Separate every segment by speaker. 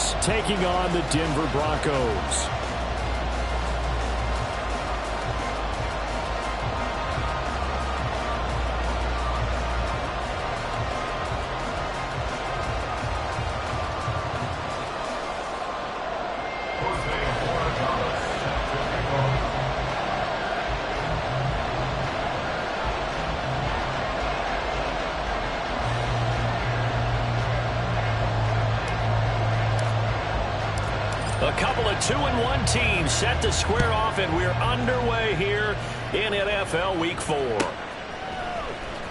Speaker 1: Raiders taking on the Denver Broncos.
Speaker 2: A couple of 2-1 teams set to square off, and we're underway here in NFL Week 4.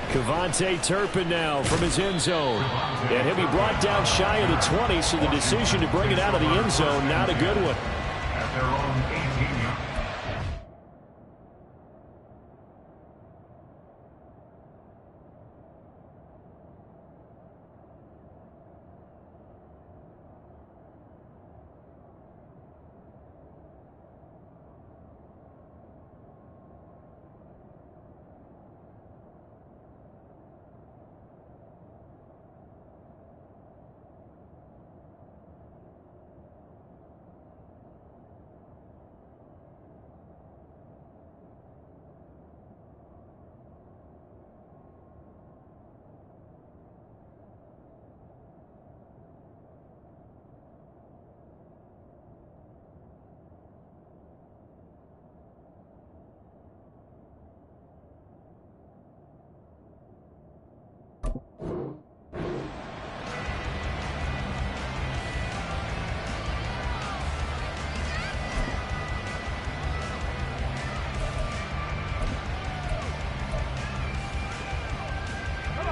Speaker 1: KaVontae Turpin now from his end zone. And he'll be brought down shy of the 20, so the decision to bring it out of the end zone, not a good one.
Speaker 3: At their own 18-yard.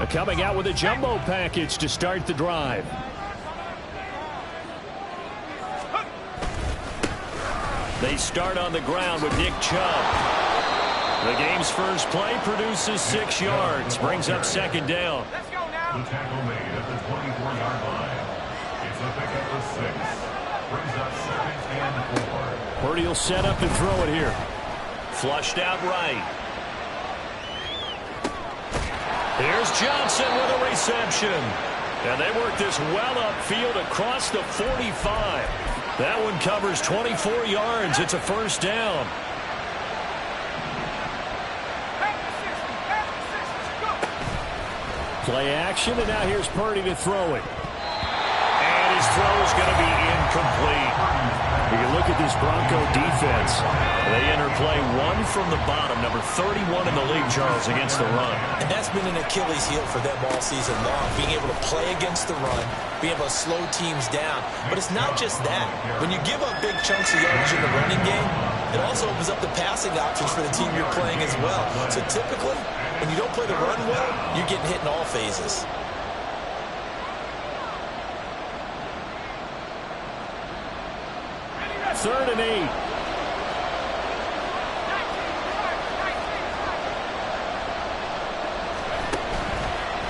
Speaker 1: Coming out with a jumbo package to start the drive. They start on the ground with Nick Chubb. The game's first play produces 6 yards, brings up second down.
Speaker 3: Let's go now. The tackle made at the 24-yard line. It's a pickup of 6. Brings up second and 4.
Speaker 1: Purdy will set up and throw it here.
Speaker 2: Flushed out right. Here's Johnson with a reception. And they work this well upfield across the 45. That one covers 24 yards. It's a first down.
Speaker 1: Play action, and now here's Purdy to throw it. And his throw is going to be incomplete. You can look at this Bronco defense. They enter play 1 from the bottom, number 31 in the league, Charles, against the run.
Speaker 4: And that's been an Achilles heel for them all season long, being able to play against the run, being able to slow teams down. But it's not just that. When you give up big chunks of yardage in the running game, it also opens up the passing options for the team you're playing as well. So typically, when you don't play the run well, you're getting hit in all phases.
Speaker 1: Third and 8.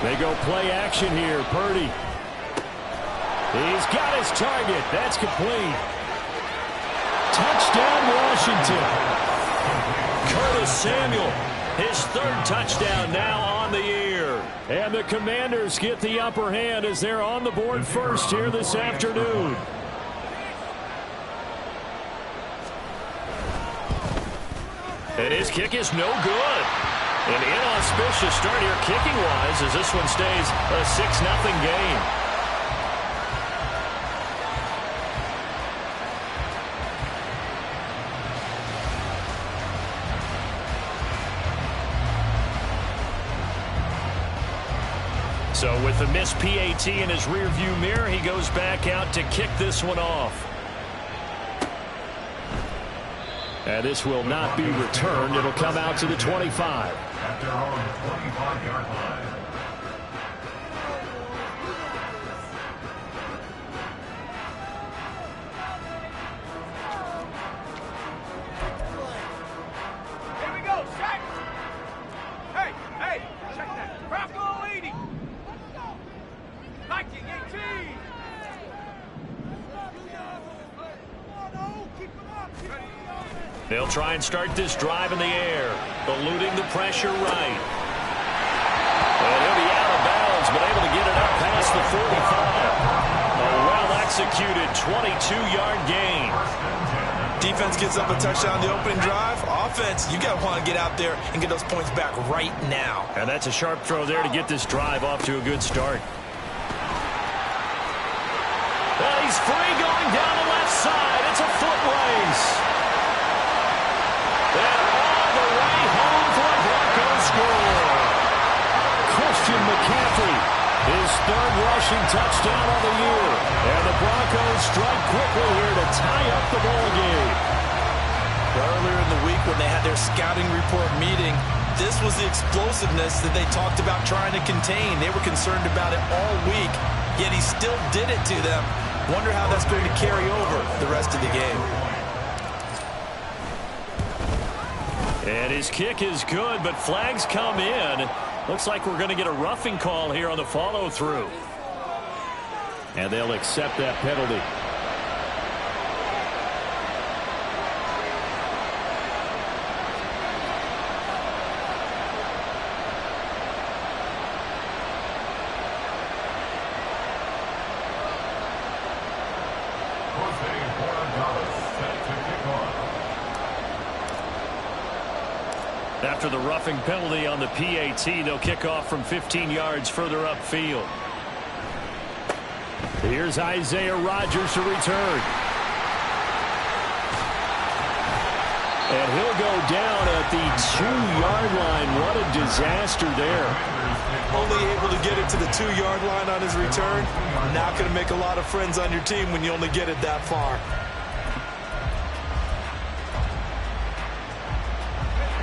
Speaker 1: They go play action here. Purdy. He's got his target. That's complete. Touchdown, Washington. Curtis Samuel, his 3rd touchdown now on the year. And the Commanders get the upper hand as they're on the board first here this afternoon.
Speaker 2: And his kick is no good. An inauspicious start here kicking-wise as this one stays a 6-0 game. So with the missed PAT in his rearview mirror, he goes back out to kick this one off.
Speaker 1: And this will not be returned. It'll come out to the 25.
Speaker 3: At their own 25-yard line.
Speaker 5: Here we go, sack! Hey, check that. Bronco leading. Viking 18.
Speaker 2: They'll try and start this drive in the air, eluding the pressure right. And he'll be out of bounds, but able to get it up past the 45. A executed 22-yard gain.
Speaker 4: Defense gives up a touchdown the opening drive. Offense, you got to want to get out there and get those points back right now.
Speaker 2: And that's a sharp throw there to get this drive off to a good start. And he's free going down the left side. It's a foot race. And all the way home for a Broncos score. Christian McCaffrey, his third rushing touchdown of the year. And the Broncos strike quickly here to tie up the ball game.
Speaker 4: Earlier in the week when they had their scouting report meeting, this was the explosiveness that they talked about trying to contain. They were concerned about it all week, yet he still did it to them. Wonder how that's going to carry over the rest of the game.
Speaker 2: And his kick is good, but flags come in. Looks like we're going to get a roughing call here on the follow-through. And they'll accept that penalty. After the roughing penalty on the PAT, they'll kick off from 15 yards further upfield. Here's Isaiah Rodgers to return. And he'll go down at the 2-yard line. What a disaster there.
Speaker 4: Only able to get it to the 2-yard line on his return. Not going to make a lot of friends on your team when you only get it that far.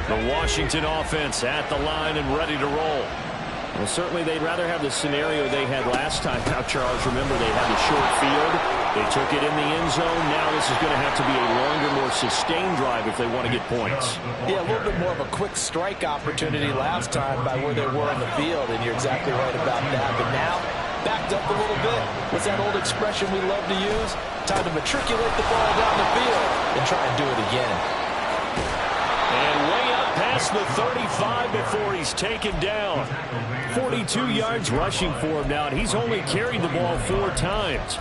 Speaker 2: The Washington offense at the line and ready to roll. Well, certainly they'd rather have the scenario they had last time out, Charles. Remember, they had the short field. They took it in the end zone. Now this is going to have to be a longer, more sustained drive if they want to get points.
Speaker 4: Yeah, a little bit more of a quick strike opportunity last time by where they were on the field, and you're exactly right about that. But now, backed up a little bit. What's that old expression we love to use? Time to matriculate the ball down the field and try and do it again.
Speaker 2: And way up past the 35 before he's taken down. 42 yards rushing for him now, and he's only carried the ball 4 times.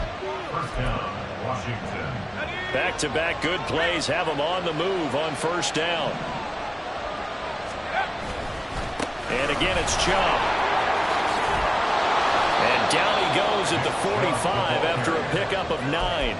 Speaker 3: First down, Washington.
Speaker 2: Back-to-back good plays have him on the move on first down. And again, it's Chubb. And down he goes at the 45 after a pickup of 9.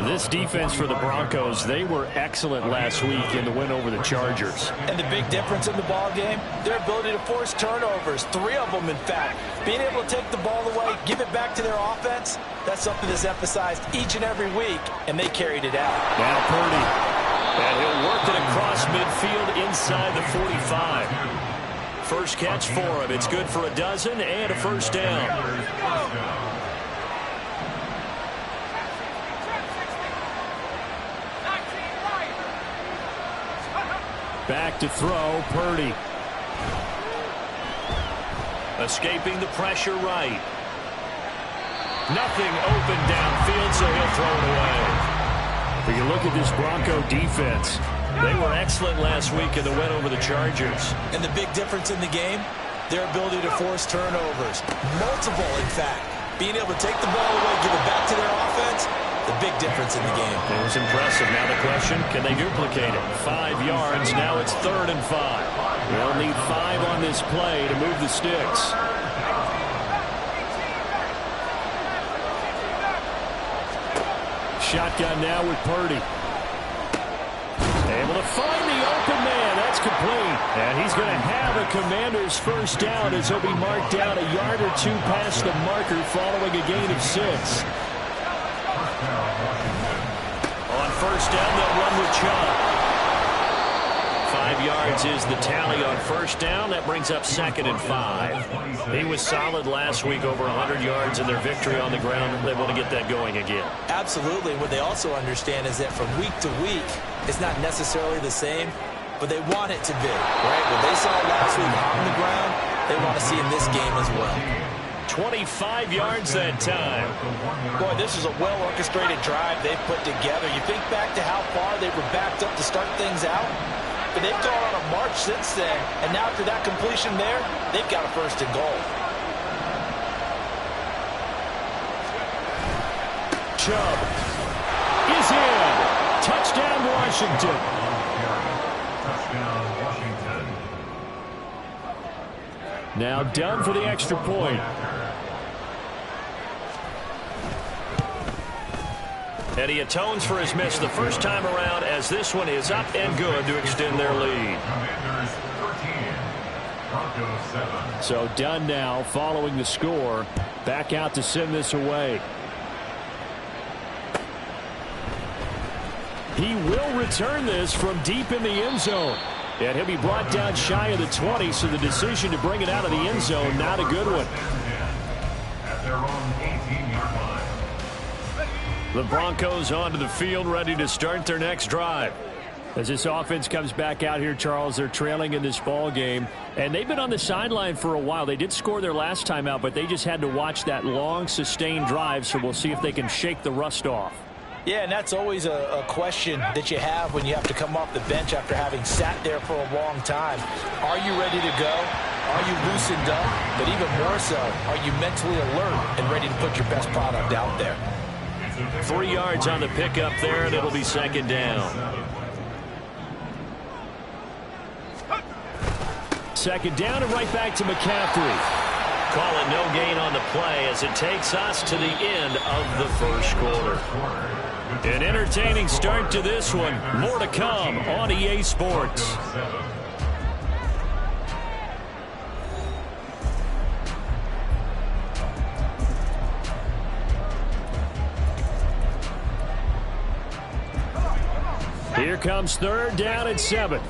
Speaker 2: This defense for the Broncos, they were excellent last week in the win over the Chargers.
Speaker 4: And the big difference in the ball game, their ability to force turnovers, 3 of them in fact. Being able to take the ball away, give it back to their offense, that's something that's emphasized each and every week, and they carried it out.
Speaker 2: Now Purdy, and he'll work it across midfield inside the 45. First catch for him. It's good for a dozen and a first down. Back to throw, Purdy. Escaping the pressure right. Nothing open downfield, so he'll throw it away. When you look at this Bronco defense, they were excellent last week in the win over the Chargers.
Speaker 4: And the big difference in the game, their ability to force turnovers. Multiple, in fact. Being able to take the ball away, give it back to their offense, the big difference in the game.
Speaker 2: It was impressive. Now the question, can they duplicate it? 5 yards. Now it's 3rd and 5. They'll need 5 on this play to move the sticks. Shotgun now with Purdy. Able to find the open man. That's complete. And he's going to have a Commander's first down as he'll be marked down a yard or 2 past the marker following a gain of 6. On first down, they'll run with Chubb. 5 yards is the tally on first down. That brings up 2nd and 5. He was solid last week, over 100 yards in their victory on the ground. They want to get that going again.
Speaker 4: Absolutely. What they also understand is that from week to week, it's not necessarily the same, but they want it to be, right? What they saw last week on the ground, they want to see in this game as well.
Speaker 2: 25 yards that time.
Speaker 4: Boy, this is a well-orchestrated drive they've put together. You think back to how far they were backed up to start things out, but they've gone on a march since then, and now after that completion there, they've got a 1st and goal.
Speaker 2: Chubb is in. Touchdown, Washington.
Speaker 3: Touchdown, Washington.
Speaker 2: Now down for the extra point.
Speaker 1: And he atones for his miss the first time around, as this one is up and good to extend their lead.
Speaker 3: Commanders 13, Broncos 7.
Speaker 2: So done now following the score. Back out to send this away. He will return this from deep in the end zone. And he'll be brought down shy of the 20, so the decision to bring it out of the end zone, not a good one.
Speaker 3: At their own 18-yard line.
Speaker 1: The Broncos onto the field, ready to start their next drive.
Speaker 2: As this offense comes back out here, Charles, they're trailing in this ball game. And they've been on the sideline for a while. They did score their last time out, but they just had to watch that long, sustained drive, so we'll see if they can shake the rust off.
Speaker 4: Yeah, and that's always a question that you have when you have to come off the bench after having sat there for a long time. Are you ready to go? Are you loosened up? But even more so, are you mentally alert and ready to put your best product out there?
Speaker 1: 3 yards on the pickup there, and it'll be second down.
Speaker 2: Second down and right back to McCaffrey.
Speaker 1: Call it no gain on the play as it takes us to the end of the first quarter. An entertaining start to this one. More to come on EA Sports.
Speaker 2: Here comes third down and 7.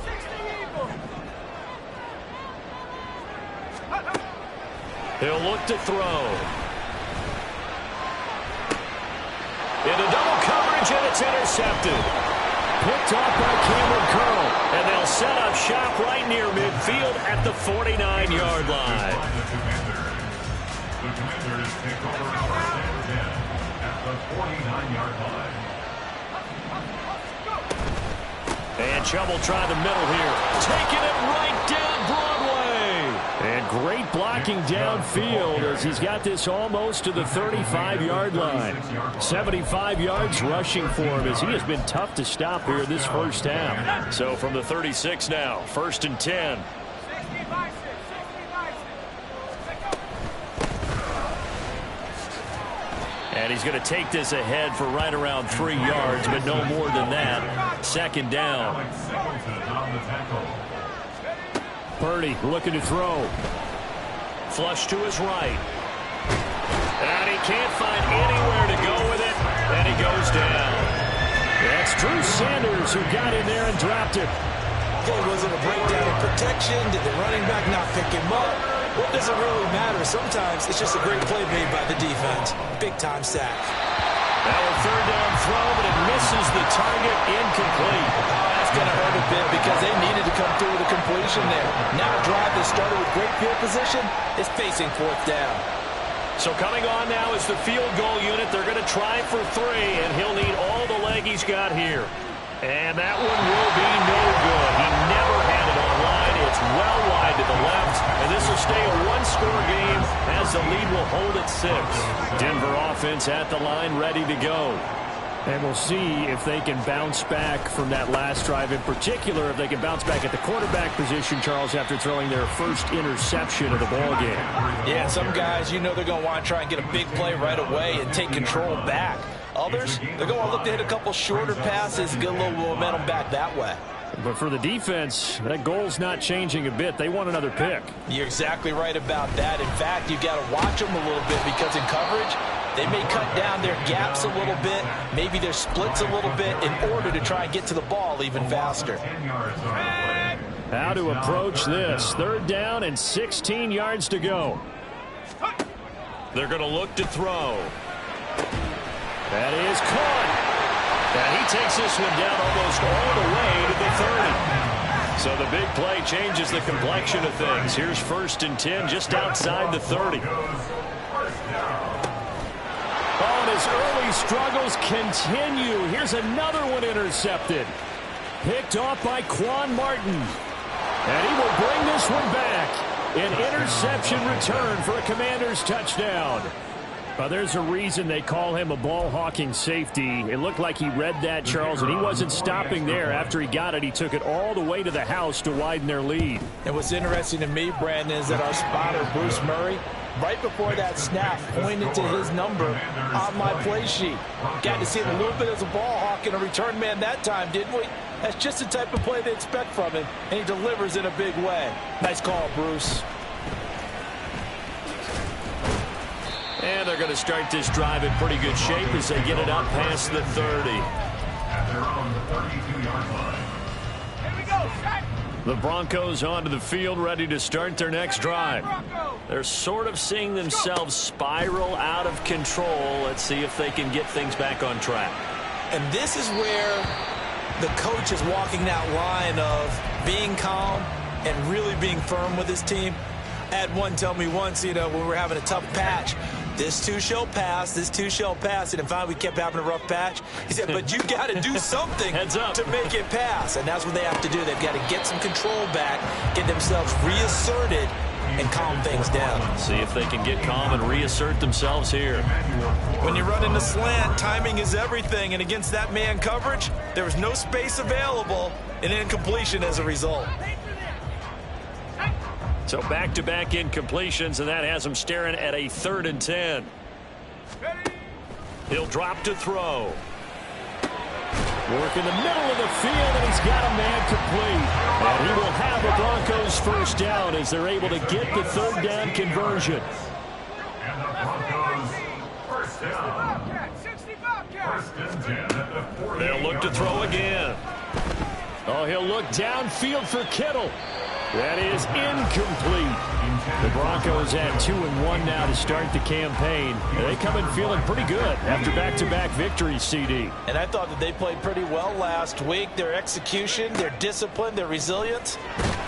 Speaker 1: He'll look to throw. Into double coverage, and it's intercepted.
Speaker 2: Picked off by Cameron Curl.
Speaker 1: And they'll set up shop right near midfield at the 49-yard line.
Speaker 3: The Commanders take over first and 10 at the 49-yard line.
Speaker 1: And Chubb will try the middle here. Taking it right down Broadway.
Speaker 2: And great blocking downfield as he's got this almost to the 35-yard line. 75 yards rushing for him as he has been tough to stop here this first half.
Speaker 1: So from the 36 now, first and 10. And he's going to take this ahead for right around 3 yards, but no more than that. Second down.
Speaker 2: Purdy looking to throw.
Speaker 1: Flush to his right. And he can't find anywhere to go with it, and he goes down.
Speaker 2: That's Drew Sanders who got in there and dropped it.
Speaker 4: Okay, was it a breakdown in protection? Did the running back not pick him up? What does it really matter? Sometimes it's just a great play made by the defense. Big-time sack.
Speaker 1: Now a third down throw, but it misses the target, incomplete.
Speaker 4: That's going to hurt a bit because they needed to come through with a completion there. Now a drive that started with great field position is facing fourth down.
Speaker 1: So coming on now is the field goal unit. They're going to try for 3, and he'll need all the leg he's got here. And that one will be no good. He never had it on line. It's well wide to the left, and this will stay a one-score game as the lead will hold at 6. Denver offense at the line, ready to go.
Speaker 2: And we'll see if they can bounce back from that last drive. In particular, if they can bounce back at the quarterback position, Charles, after throwing their first interception of the ball game.
Speaker 4: Yeah, some guys, you know they're going to want to try and get a big play right away and take control back. Others, they're going to look to hit a couple shorter passes and get a little momentum back that way.
Speaker 2: But for the defense, that goal's not changing a bit. They want another pick.
Speaker 4: You're exactly right about that. In fact, you've got to watch them a little bit because in coverage, they may cut down their gaps a little bit, maybe their splits a little bit in order to try and get to the ball even faster.
Speaker 2: How to approach this. Third down and 16 yards to go.
Speaker 1: They're going to look to throw.
Speaker 2: That is caught.
Speaker 1: And he takes this one down almost all the way to the 30. So the big play changes the complexion of things. Here's first and 10 just outside the 30.
Speaker 2: Oh, and his early struggles continue. Here's another one intercepted. Picked off by Quan Martin. And he will bring this one back. An interception return for a Commanders touchdown. There's a reason they call him a ball-hawking safety. It looked like he read that, Charles, and he wasn't stopping there. After he got it, he took it all the way to the house to widen their lead.
Speaker 4: And what's interesting to me, Brandon, is that our spotter, Bruce Murray, right before that snap, pointed to his number on my play sheet. Got to see it a little bit as a ball hawk and a return man that time, didn't we? That's just the type of play they expect from him, and he delivers in a big way. Nice call, Bruce.
Speaker 2: And they're going to start this drive in pretty good shape as they get it up past the 30.
Speaker 3: At their own 32-yard line.
Speaker 5: Here we go, Shaq.
Speaker 2: The Broncos onto the field, ready to start their next drive. They're sort of seeing themselves spiral out of control. Let's see if they can get things back on track.
Speaker 4: And this is where the coach is walking that line of being calm and really being firm with his team. I had one tell me once, when we were having a tough patch, this too shall pass, this too shall pass. And finally we kept having a rough patch. He said, but you got to do something to make it pass. And that's what they have to do. They've got to get some control back, get themselves reasserted, and calm things down.
Speaker 2: See if they can get calm and reassert themselves here.
Speaker 4: When you run in the slant, timing is everything. And against that man coverage, there was no space available, and incompletion as a result.
Speaker 2: So back-to-back incompletions, and that has him staring at a 3rd and 10. He'll drop to throw. Work in the middle of the field, and he's got a man complete. And he will have the Broncos first down as they're able to get the 3rd down conversion.
Speaker 3: And the Broncos first down.
Speaker 5: 65
Speaker 3: First and 10 at the 40.
Speaker 2: They'll look to throw again. Oh, he'll look downfield for Kittle. That is incomplete. The Broncos at 2-1 now to start the campaign. They come in feeling pretty good after back-to-back victories, CD.
Speaker 4: And I thought that they played pretty well last week. Their execution, their discipline, their resilience,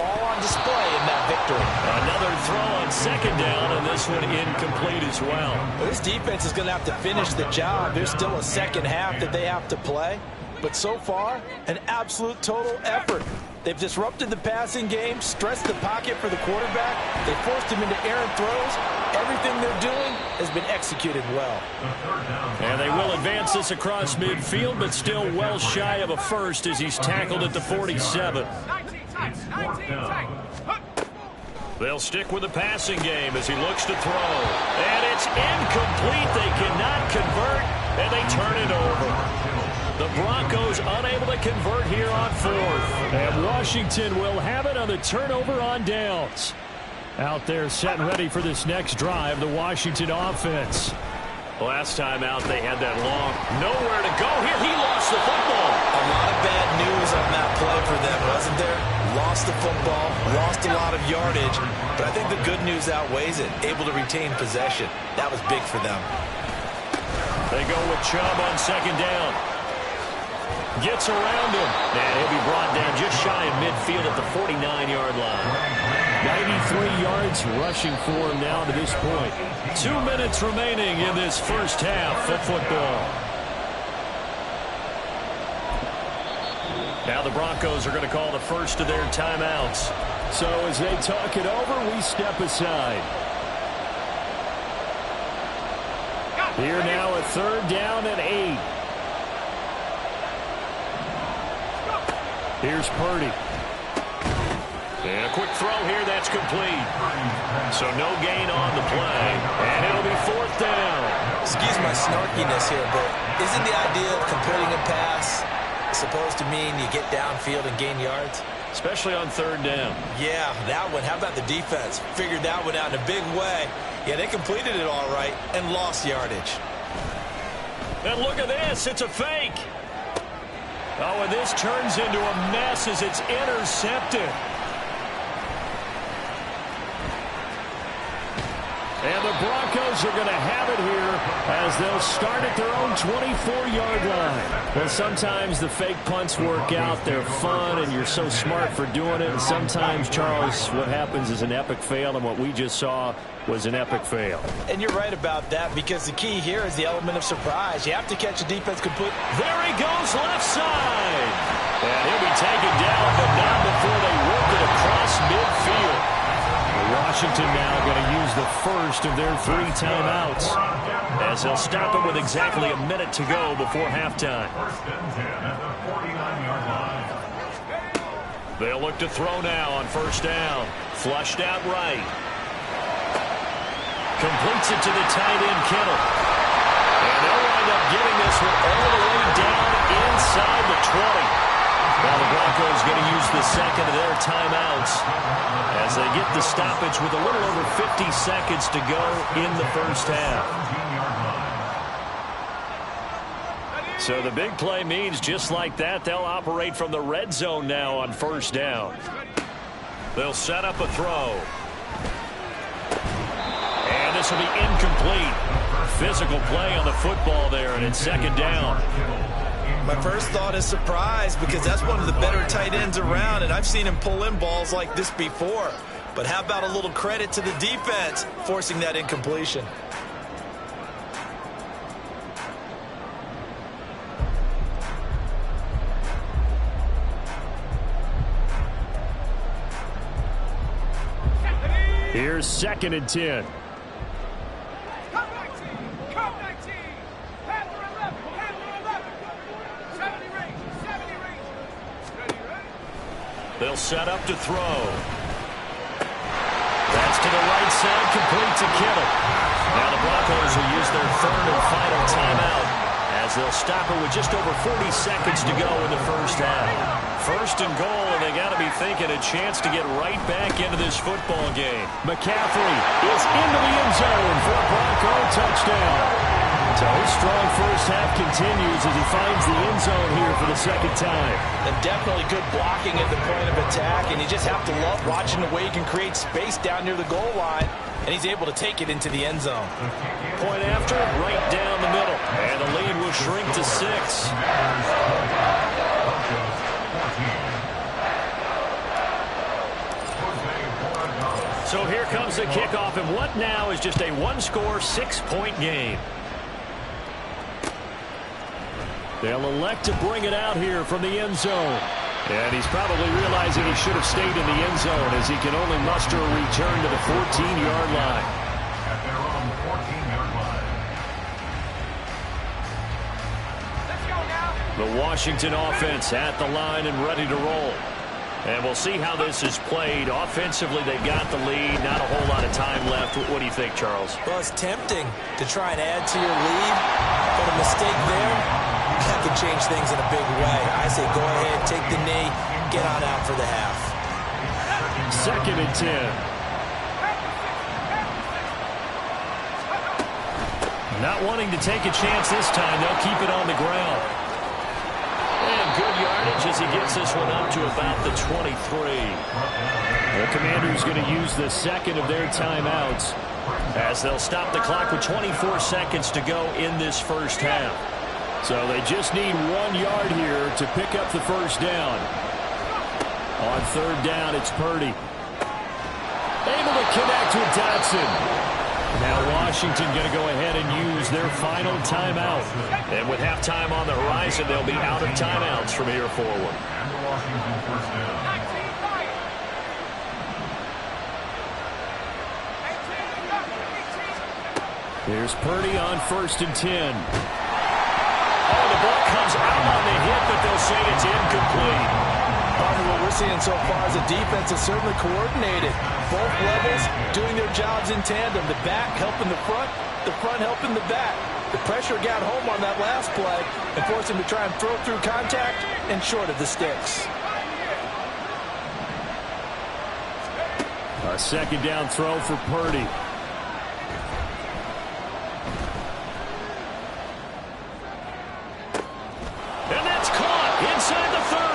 Speaker 4: all on display in that victory.
Speaker 2: Another throw on 2nd down, and this one incomplete as well.
Speaker 4: This defense is going to have to finish the job. There's still a second half that they have to play. But so far, an absolute total effort. They've disrupted the passing game, stressed the pocket for the quarterback. They forced him into errant throws. Everything they're doing has been executed well.
Speaker 2: And they will advance this across midfield, but still well shy of a first as he's tackled at the 47.
Speaker 5: 19 tight.
Speaker 2: They'll stick with the passing game as he looks to throw. And it's incomplete. They cannot convert, and they turn it over. The Broncos unable to convert here on 4th. And Washington will have it on the turnover on downs. Out there set and ready for this next drive, the Washington offense. Last time out, they had that long, nowhere to go here. He lost the football.
Speaker 4: A lot of bad news on that play for them, wasn't there? Lost the football, lost a lot of yardage, but I think the good news outweighs it. Able to retain possession. That was big for them.
Speaker 2: They go with Chubb on 2nd down. Gets around him. And he'll be brought down just shy of midfield at the 49-yard line. 93 yards rushing for him now to this point. 2 minutes remaining in this first half of football. Now the Broncos are going to call the first of their timeouts. So as they talk it over, we step aside. Here now a 3rd down and 8. Here's Purdy. And a quick throw here, that's complete. So no gain on the play. And it'll be 4th down.
Speaker 4: Excuse my snarkiness here, but isn't the idea of completing a pass supposed to mean you get downfield and gain yards?
Speaker 2: Especially on 3rd down.
Speaker 4: Yeah, that one. How about the defense? Figured that one out in a big way. Yeah, they completed it all right and lost yardage.
Speaker 2: And look at this. It's a fake. Oh, and this turns into a mess as it's intercepted. And the Broncos are going to have it here as they'll start at their own 24-yard line. Well, sometimes the fake punts work out. They're fun, and you're so smart for doing it. And sometimes, Charles, what happens is an epic fail, and what we just saw was an epic fail.
Speaker 4: And you're right about that, because the key here is the element of surprise. You have to catch the defense complete.
Speaker 2: There he goes, left side. And he'll be taken down, but not before they work it across midfield.
Speaker 1: Washington now going to use the first of their 3 timeouts, as they'll stop it with exactly a minute to go before halftime.
Speaker 3: First and 10 at the 49-yard line.
Speaker 1: They'll look to throw now on first down. Flushed out right. Completes it to the tight end, Kittle. And they'll wind up getting this one all the way down inside the 20. Now the Broncos going to use the second of their timeouts as they get the stoppage with a little over 50 seconds to go in the first half. So the big play means just like that, they'll operate from the red zone now on first down. They'll set up a throw. And this will be incomplete. Physical play on the football there, and it's second down.
Speaker 4: My first thought is surprise, because that's one of the better tight ends around, and I've seen him pull in balls like this before. But how about a little credit to the defense forcing that incompletion?
Speaker 1: Here's second and 10.
Speaker 5: Come 19. Come 19. Panther 11. Panther 11. 70 range. 70 range. Ready, ready?
Speaker 1: They'll set up to throw. That's to the right side, complete to Kittle. Now the Broncos will use their third and final timeout as they'll stop it with just over 40 seconds to go in the first half. First and goal, and they got to be thinking a chance to get right back into this football game. McCaffrey is into the end zone for a Bronco touchdown. So his strong first half continues as he finds the end zone here for the second time.
Speaker 4: And definitely good blocking at the point of attack, and you just have to love watching the way he can create space down near the goal line, and he's able to take it into the end zone.
Speaker 1: Point after, right down the middle, and the lead will shrink to 6. So here comes the kickoff, and what now is just a one-score, 6-point game. They'll elect to bring it out here from the end zone. And he's probably realizing he should have stayed in the end zone as he can only muster a return to the 14-yard line.
Speaker 3: At their own 14-yard line.
Speaker 5: Let's go now.
Speaker 1: The Washington offense at the line and ready to roll. And we'll see how this is played. Offensively, they've got the lead. Not a whole lot of time left. What do you think, Charles?
Speaker 4: Well, it's tempting to try and add to your lead, but a mistake there, that could change things in a big way. I say go ahead, take the knee, get on out for the half.
Speaker 1: Second and 10. Not wanting to take a chance this time, they'll keep it on the ground. And good yardage as he gets this one up to about the 23. The Commanders going to use the second of their timeouts as they'll stop the clock with 24 seconds to go in this first half. So they just need 1 yard here to pick up the first down. On third down, it's Purdy. Able to connect with Dotson. Now Washington going to go ahead and use their final timeout. And with halftime on the horizon, they'll be out of timeouts from here forward.
Speaker 3: And the Washington first down.
Speaker 5: 19 fire. 18.
Speaker 1: Here's Purdy on first and 10. Oh, the ball comes out on the hit, but they'll say it's incomplete.
Speaker 4: What we're seeing so far is the defense is certainly coordinated. Both levels doing their jobs in tandem. The back helping the front helping the back. The pressure got home on that last play and forced him to try and throw through contact and short of the sticks.
Speaker 1: A second down throw for Purdy. And that's caught inside the 30.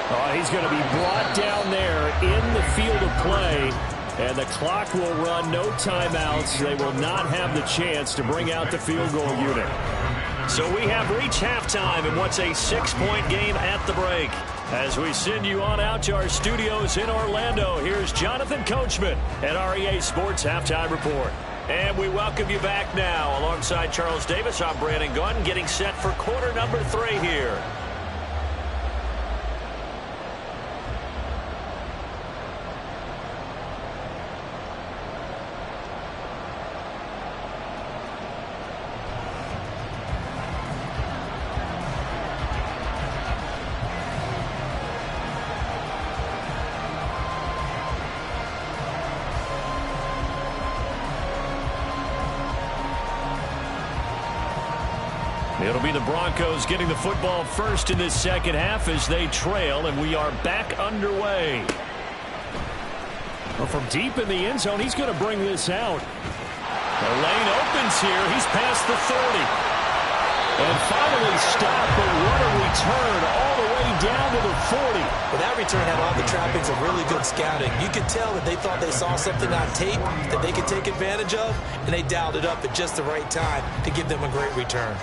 Speaker 1: Oh, he's going to be brought down there in the field of play. And the clock will run, no timeouts. They will not have the chance to bring out the field goal unit. So we have reached halftime in what's a 6-point game at the break. As we send you on out to our studios in Orlando, here's Jonathan Coachman at REA Sports Halftime Report. And we welcome you back now. Alongside Charles Davis, I'm Brandon Gunn, getting set for quarter number 3 here. It'll be the Broncos getting the football first in this second half as they trail, and we are back underway. Well, from deep in the end zone, he's going to bring this out. The lane opens here. He's past the 30. And finally stopped, but what a return all the way down to the 40.
Speaker 4: Well, that return had all the trappings of really good scouting. You could tell that they thought they saw something on tape that they could take advantage of, and they dialed it up at just the right time to give them a great return.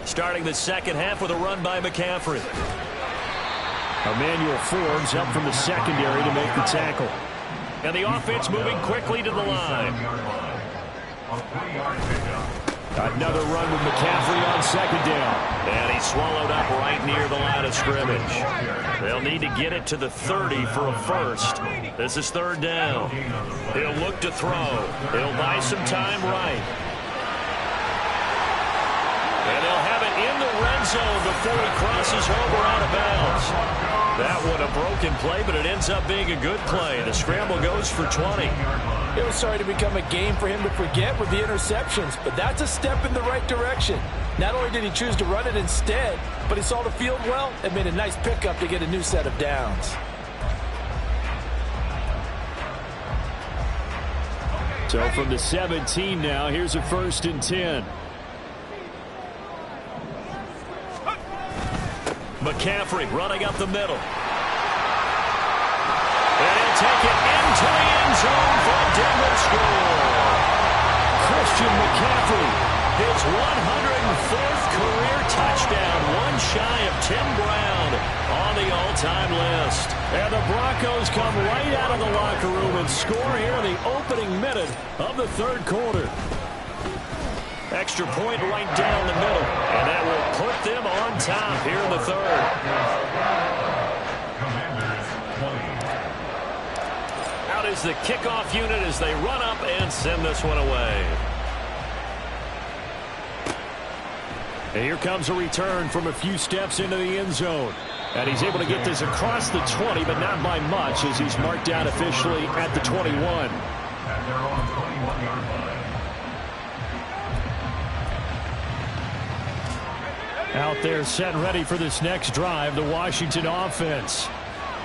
Speaker 1: Starting the second half with a run by McCaffrey. Emmanuel Forbes up from the secondary to make the tackle. And the offense moving quickly to the line. Another run with McCaffrey on second down. And he's swallowed up right near the line of scrimmage. They'll need to get it to the 30 for a first. This is third down. He'll look to throw. He'll buy some time right. And they'll have it in the red zone before he crosses over out of bounds. That one a broken play, but it ends up being a good play. The scramble goes for 20.
Speaker 4: It was starting to become a game for him to forget with the interceptions, but that's a step in the right direction. Not only did he choose to run it instead, but he saw the field well and made a nice pickup to get a new set of downs.
Speaker 1: So from the 17 now, here's a 1st and 10. McCaffrey running up the middle. And he'll take it into the end zone for a Denver score. Christian McCaffrey, his 104th career touchdown, one shy of Tim Brown on the all-time list. And the Broncos come right out of the locker room and score here in the opening minute of the third quarter. Extra point right down the middle, and that will put them on top here in the third. Out is the kickoff unit as they run up and send this one away. And here comes a return from a few steps into the end zone. And he's able to get this across the 20, but not by much as he's marked down officially at the 21.
Speaker 3: And they're on the 21-yard line.
Speaker 1: Out there set and ready for this next drive, the Washington offense.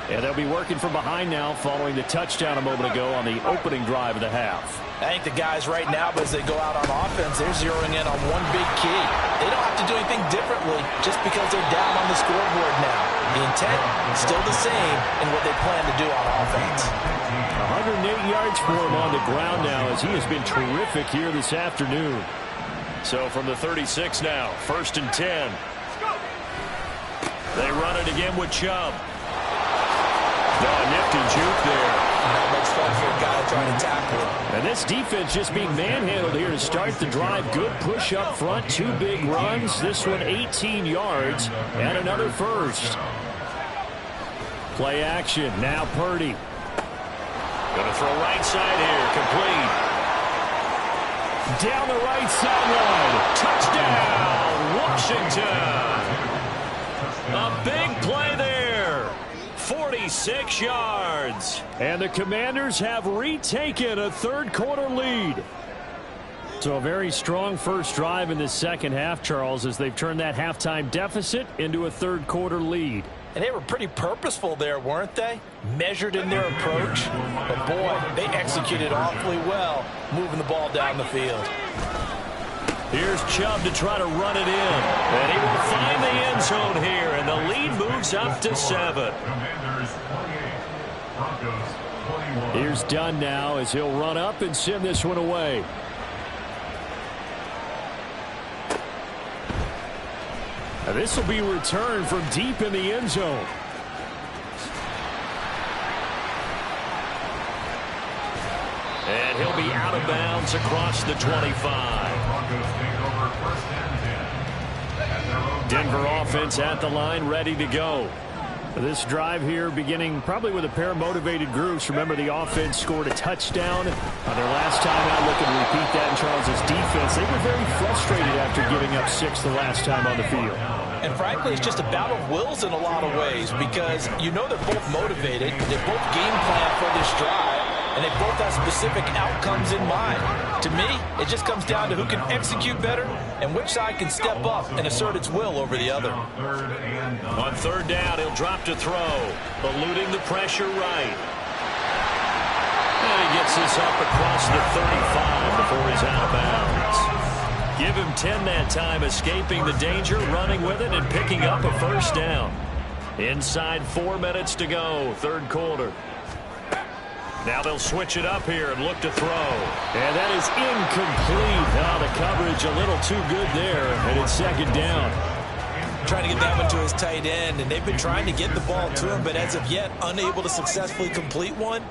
Speaker 1: And they'll be working from behind now following the touchdown a moment ago on the opening drive of the half.
Speaker 4: I think the guys right now, as they go out on offense, they're zeroing in on one big key. They don't have to do anything differently just because they're down on the scoreboard now. The intent is still the same in what they plan to do on offense.
Speaker 1: 108 yards for him on the ground now as he has been terrific here this afternoon. So from the 36 now, 1st and 10. They run it again with Chubb. Nifty juke there.
Speaker 4: Not much fun for a guy trying to tackle him.
Speaker 1: And this defense just being manhandled here to start the drive. Good push up front, 2 big runs. This one 18 yards and another first. Play action, now Purdy. Going to throw right side here, complete. Down the right sideline. Touchdown, Washington. A big play there. 46 yards. And the Commanders have retaken a third quarter lead. So a very strong first drive in the second half, Charles, as they've turned that halftime deficit into a third quarter lead.
Speaker 4: And they were pretty purposeful there, weren't they? Measured in their approach. But, boy, they executed awfully well, moving the ball down the field.
Speaker 1: Here's Chubb to try to run it in. And he will find the end zone here, and the lead moves up to 7.
Speaker 3: Commanders 28, Broncos 21.
Speaker 1: Here's Dunn now as he'll run up and send this one away. Now this will be returned from deep in the end zone. And he'll be out of bounds across the 25.
Speaker 3: Broncos take over 1st and 10. At their own
Speaker 1: Denver offense at the line, ready to go. This drive here beginning probably with a pair of motivated groups. Remember, the offense scored a touchdown on their last time out. Looking to repeat that in Charles's defense. They were very frustrated after giving up 6 the last time on the field.
Speaker 4: And frankly, it's just a battle of wills in a lot of ways because you know they're both motivated, they both game plan for this drive, and they both have specific outcomes in mind. To me, it just comes down to who can execute better and which side can step up and assert its will over the other.
Speaker 1: On third down, he'll drop to throw, eluding the pressure right. And he gets this up across the 35 before he's out of bounds. Give him 10 that time, escaping the danger, running with it, and picking up a first down. Inside 4 minutes to go, third quarter. Now they'll switch it up here and look to throw. And that is incomplete. The coverage a little too good there, and it's second down.
Speaker 4: Trying to get that one to his tight end, and they've been trying to get the ball to him, but as of yet, unable to successfully complete one.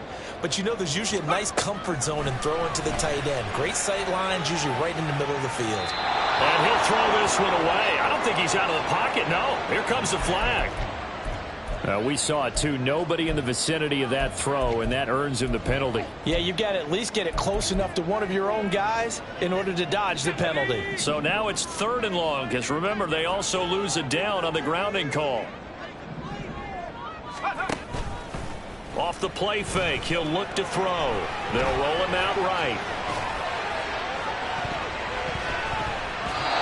Speaker 4: But you know there's usually a nice comfort zone in throwing to the tight end. Great sight lines, usually right in the middle of the field.
Speaker 1: And he'll throw this one away. I don't think he's out of the pocket, no. Here comes the flag.
Speaker 2: We saw it, too. Nobody in the vicinity of that throw, and that earns him the penalty.
Speaker 4: Yeah, you've got to at least get it close enough to one of your own guys in order to dodge the penalty.
Speaker 1: So now it's third and long, because remember, they also lose a down on the grounding call. Off the play fake, he'll look to throw. They'll roll him out right.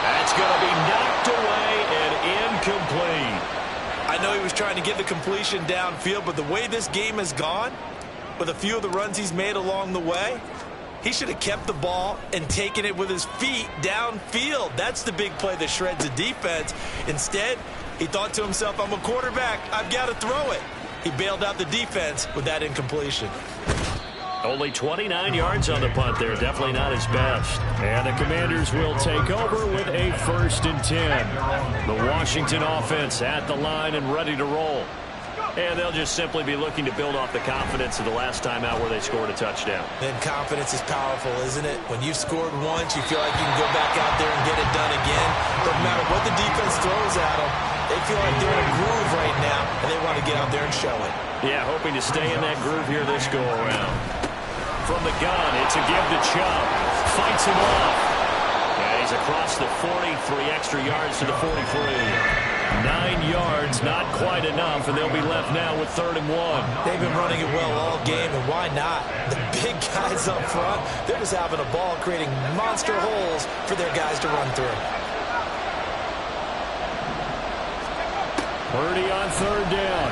Speaker 1: That's going to be knocked away and incomplete.
Speaker 4: I know he was trying to get the completion downfield, but the way this game has gone, with a few of the runs he's made along the way, he should have kept the ball and taken it with his feet downfield. That's the big play that shreds the defense. Instead, he thought to himself, I'm a quarterback, I've got to throw it. He bailed out the defense with that incompletion.
Speaker 1: Only 29 yards on the punt there. Definitely not his best.
Speaker 2: And the Commanders will take over with a 1st and 10.
Speaker 1: The Washington offense at the line and ready to roll. And they'll just simply be looking to build off the confidence of the last time out where they scored a touchdown.
Speaker 4: Then confidence is powerful, isn't it? When you've scored once, you feel like you can go back out there and get it done again. Doesn't matter what the defense throws at them. They feel like they're in a groove right now, and they want to get out there and show it.
Speaker 1: Yeah, hoping to stay in that groove here this go-around. From the gun, it's a give to Chubb. Fights him off. Yeah, he's across the 40, 3 extra yards to the 43. 9 yards, not quite enough, and they'll be left now with 3rd and 1.
Speaker 4: They've been running it well all game, and why not? The big guys up front, they're just having a ball, creating monster holes for their guys to run through.
Speaker 2: Purdy on 3rd down.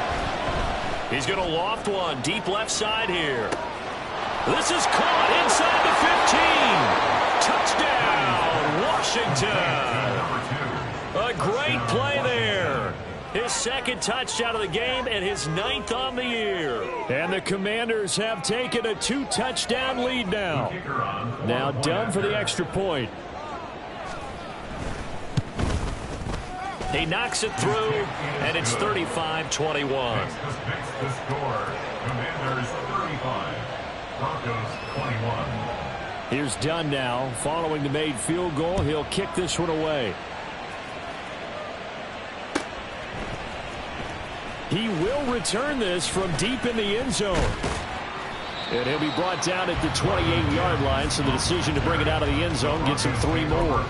Speaker 1: He's going to loft one deep left side here. This is caught inside the 15. Touchdown, Washington. A great play there. His 2nd touchdown of the game and his 9th on the year.
Speaker 2: And the Commanders have taken a 2-touchdown lead now. Now done for the extra point.
Speaker 1: He knocks it through, and it's 35-21.
Speaker 3: The score, Commanders 35, Broncos 21.
Speaker 2: Here's Dunn now. Following the made field goal, he'll kick this one away. He will return this from deep in the end zone. And he'll be brought down at the 28-yard line, so the decision to bring it out of the end zone gets him 3 more.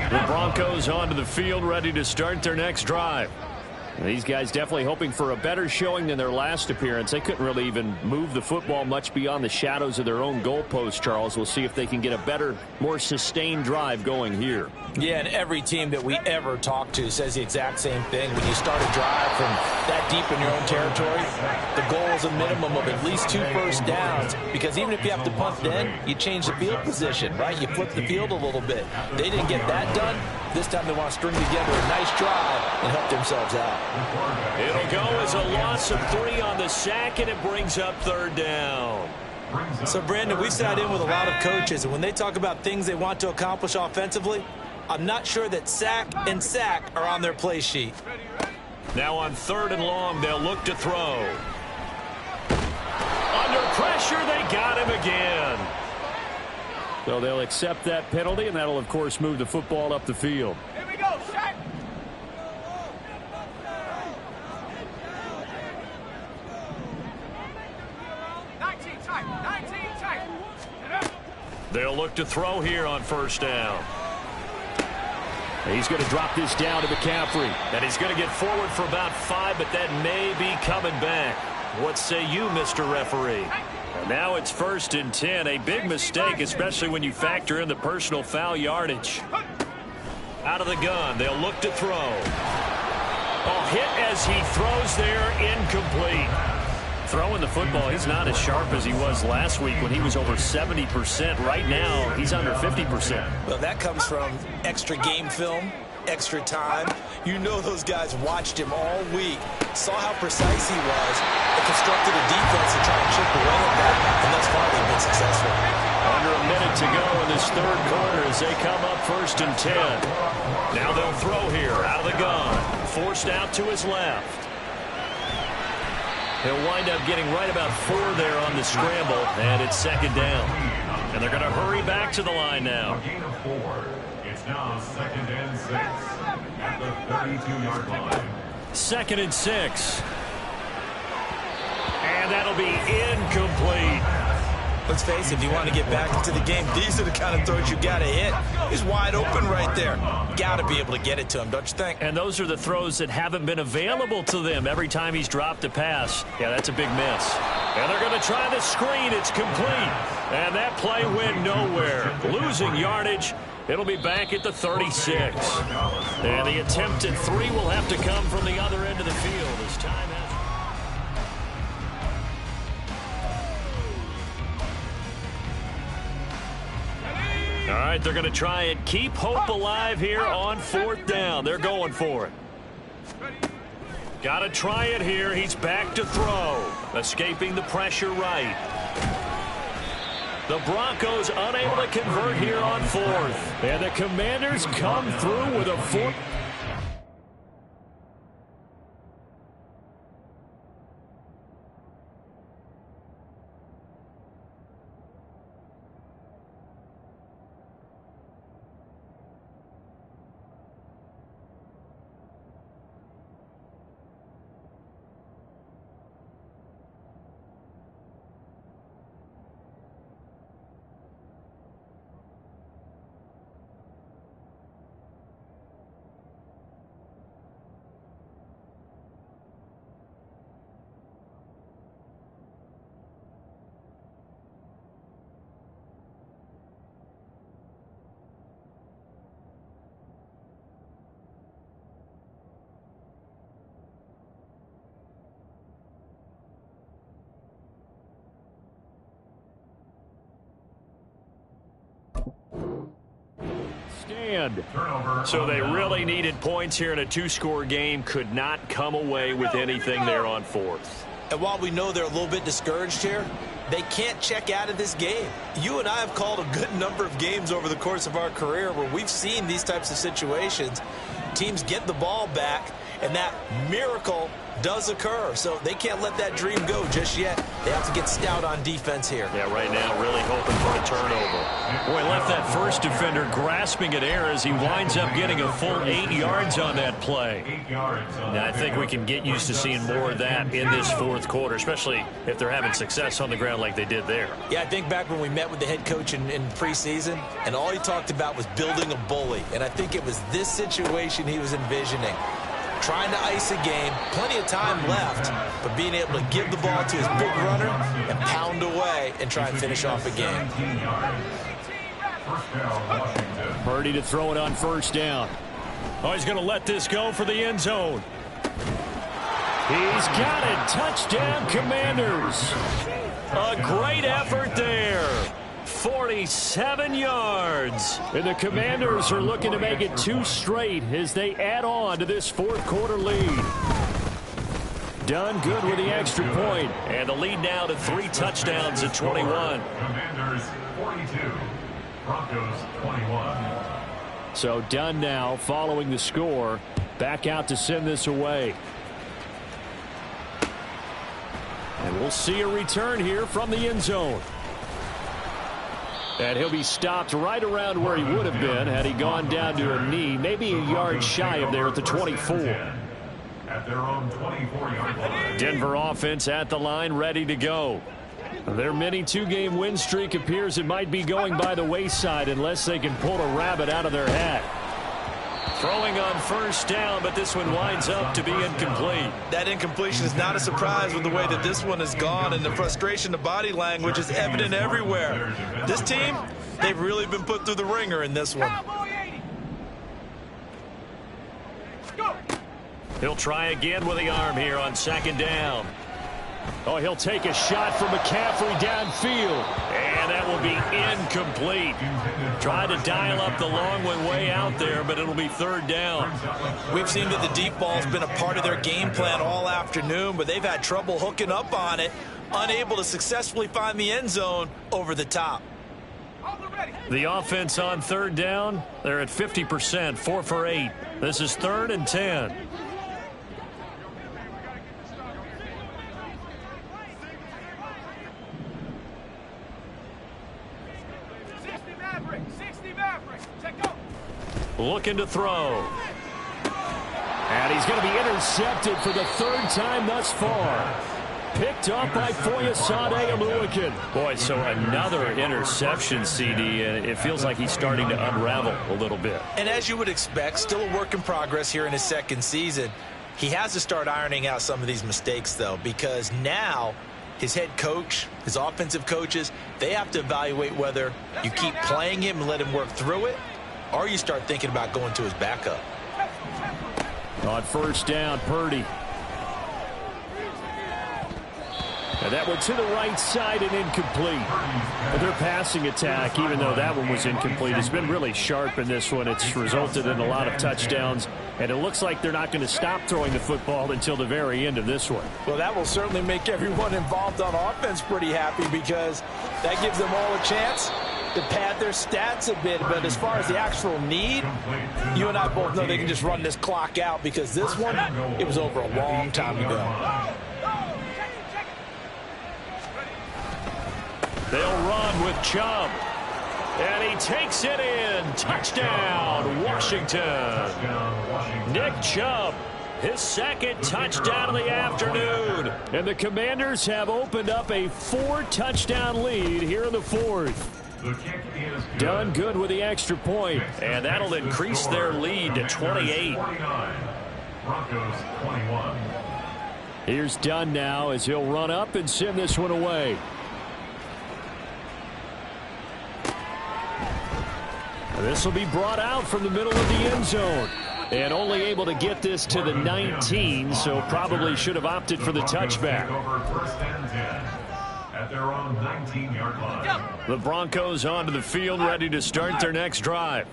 Speaker 1: The Broncos onto the field, ready to start their next drive.
Speaker 2: These guys definitely hoping for a better showing than their last appearance. They couldn't really even move the football much beyond the shadows of their own goalpost, Charles. We'll see if they can get a better, more sustained drive going here.
Speaker 4: Yeah, and every team that we ever talk to says the exact same thing. When you start a drive from that deep in your own territory, the goal is a minimum of at least 2 first downs, because even if you have to punt then, you change the field position, right? You flip the field a little bit. They didn't get that done. This time they want to string together a nice drive and help themselves out.
Speaker 1: It'll go as a loss of 3 on the sack, and it brings up 3rd down.
Speaker 4: So, Brandon, we sat in with a lot of coaches, and when they talk about things they want to accomplish offensively, I'm not sure that sack and sack are on their play sheet.
Speaker 1: Now on 3rd and long, they'll look to throw. Under pressure, they got him again.
Speaker 2: So they'll accept that penalty, and that'll, of course, move the football up the field.
Speaker 5: Here we go, Shaq.
Speaker 1: They'll look to throw here on 1st down. He's going to drop this down to McCaffrey.
Speaker 2: And he's going to get forward for about 5, but that may be coming back. What say you, Mr. Referee? And now it's 1st and 10. A big mistake, especially when you factor in the personal foul yardage. Out of the gun, they'll look to throw. Hit as he throws there, incomplete. Throwing the football, he's not as sharp as he was last week when he was over 70%. Right now, he's under 50%.
Speaker 4: Well, that comes from extra game film, extra time. You know those guys watched him all week, saw how precise he was, and constructed a defense to try and chip away at that, and thus far they've been successful.
Speaker 2: Under a minute to go in this 3rd quarter as they come up 1st and 10. Now they'll throw here out of the gun. Forced out to his left. He'll wind up getting right about 4 there on the scramble, and it's 2nd down. And they're going to hurry back to the line now.
Speaker 3: A gain of 4. It's now 2nd and 6 at the 32-yard line.
Speaker 2: 2nd and 6. And that'll be incomplete.
Speaker 4: Let's face it, if you want to get back into the game, these are the kind of throws you got to hit. He's wide open right there. Got to be able to get it to him, don't you think?
Speaker 2: And those are the throws that haven't been available to them every time he's dropped a pass. Yeah, that's a big miss. And they're going to try the screen. It's complete. And that play went nowhere. Losing yardage. It'll be back at the 36. And the attempt at 3 will have to come from the other end of the field as time has... All right, they're going to try and keep hope alive here on 4th down. They're going for it. Got to try it here. He's back to throw. Escaping the pressure right. The Broncos unable to convert here on 4th. And the Commanders come through with a 4th. So they really needed points here in a 2-score game. Could not come away with anything there on 4th.
Speaker 4: And while we know they're a little bit discouraged here, they can't check out of this game. You and I have called a good number of games over the course of our career where we've seen these types of situations. Teams get the ball back, and that miracle does occur. So they can't let that dream go just yet. They have to get stout on defense here.
Speaker 2: Yeah, right now really hoping for a turnover. Boy, left that first defender grasping at air as he winds up getting a full 8 yards on that play.
Speaker 3: 8 yards.
Speaker 2: Now, I think we can get used to seeing more of that in this 4th quarter, especially if they're having success on the ground like they did there.
Speaker 4: Yeah, I think back when we met with the head coach in preseason, and all he talked about was building a bully. And I think it was this situation he was envisioning. Trying to ice a game, plenty of time left, but being able to give the ball to his big runner and pound away and try and finish off a game.
Speaker 1: Purdy to throw it on 1st down.
Speaker 2: Oh, he's going to let this go for the end zone.
Speaker 1: He's got it. Touchdown, Commanders.
Speaker 2: A great effort there. 47 yards.
Speaker 1: And the Commanders are looking to make it 2 straight as they add on to this 4th quarter lead. Done good with the extra point.
Speaker 2: And the lead now to 3 touchdowns at 21.
Speaker 3: Commanders 42, Broncos 21.
Speaker 1: So Dunn now following the score. Back out to send this away. And we'll see a return here from the end zone. And he'll be stopped right around where he would have been had he gone down to a knee, maybe a yard shy of there at the 24.
Speaker 3: At their own 24-yard line.
Speaker 1: Denver offense at the line, ready to go. Their mini 2-game win streak appears it might be going by the wayside unless they can pull a rabbit out of their hat.
Speaker 2: Throwing on first down, but this one winds up to be incomplete.
Speaker 4: That incompletion is not a surprise with the way that this one has gone, and the frustration of body language is evident everywhere. This team, they've really been put through the ringer in this one.
Speaker 5: Cowboy 80. Go.
Speaker 2: He'll try again with the arm here on second down. Oh, he'll take a shot from McCaffrey downfield. And that will be incomplete. Try to dial up the long one way out there, but it'll be third down.
Speaker 4: We've seen that the deep ball's been a part of their game plan all afternoon, but they've had trouble hooking up on it, unable to successfully find the end zone over the top.
Speaker 5: Hold it ready.
Speaker 2: The offense on third down, they're at 50%, 4 for 8. This is 3rd and 10. Looking to throw. And he's going to be intercepted for the 3rd time thus far. Picked up by Foyesade Oluokun. Boy, so another interception, CD, and it feels like he's starting to unravel a little bit.
Speaker 4: And as you would expect, still a work in progress here in his second season. He has to start ironing out some of these mistakes, though, because now his head coach, his offensive coaches, they have to evaluate whether you keep playing him and let him work through it, or you start thinking about going to his backup.
Speaker 2: On first down, Purdy. And that one to the right side and incomplete. But their passing attack, even though that one was incomplete, has been really sharp in this one. It's resulted in a lot of touchdowns, and it looks like they're not going to stop throwing the football until the very end of this one.
Speaker 4: Well, that will certainly make everyone involved on offense pretty happy, because that gives them all a chance to pad their stats a bit. But as far as the actual need, you and I both know they can just run this clock out, because this one, it was over a long time ago.
Speaker 2: They'll run with Chubb. And he takes it in. Touchdown, Washington. Nick Chubb, his second touchdown of the afternoon. And the Commanders have opened up a 4-touchdown lead here in the 4th. Done good with the extra point, and that'll increase their lead to 28.
Speaker 3: Broncos 21.
Speaker 2: Here's Dunn now as he'll run up and send this one away. This will be brought out from the middle of the end zone. And only able to get this to the 19, so probably should have opted for the touchback.
Speaker 3: At their own 19-yard line.
Speaker 2: The Broncos onto the field, ready to start their next drive.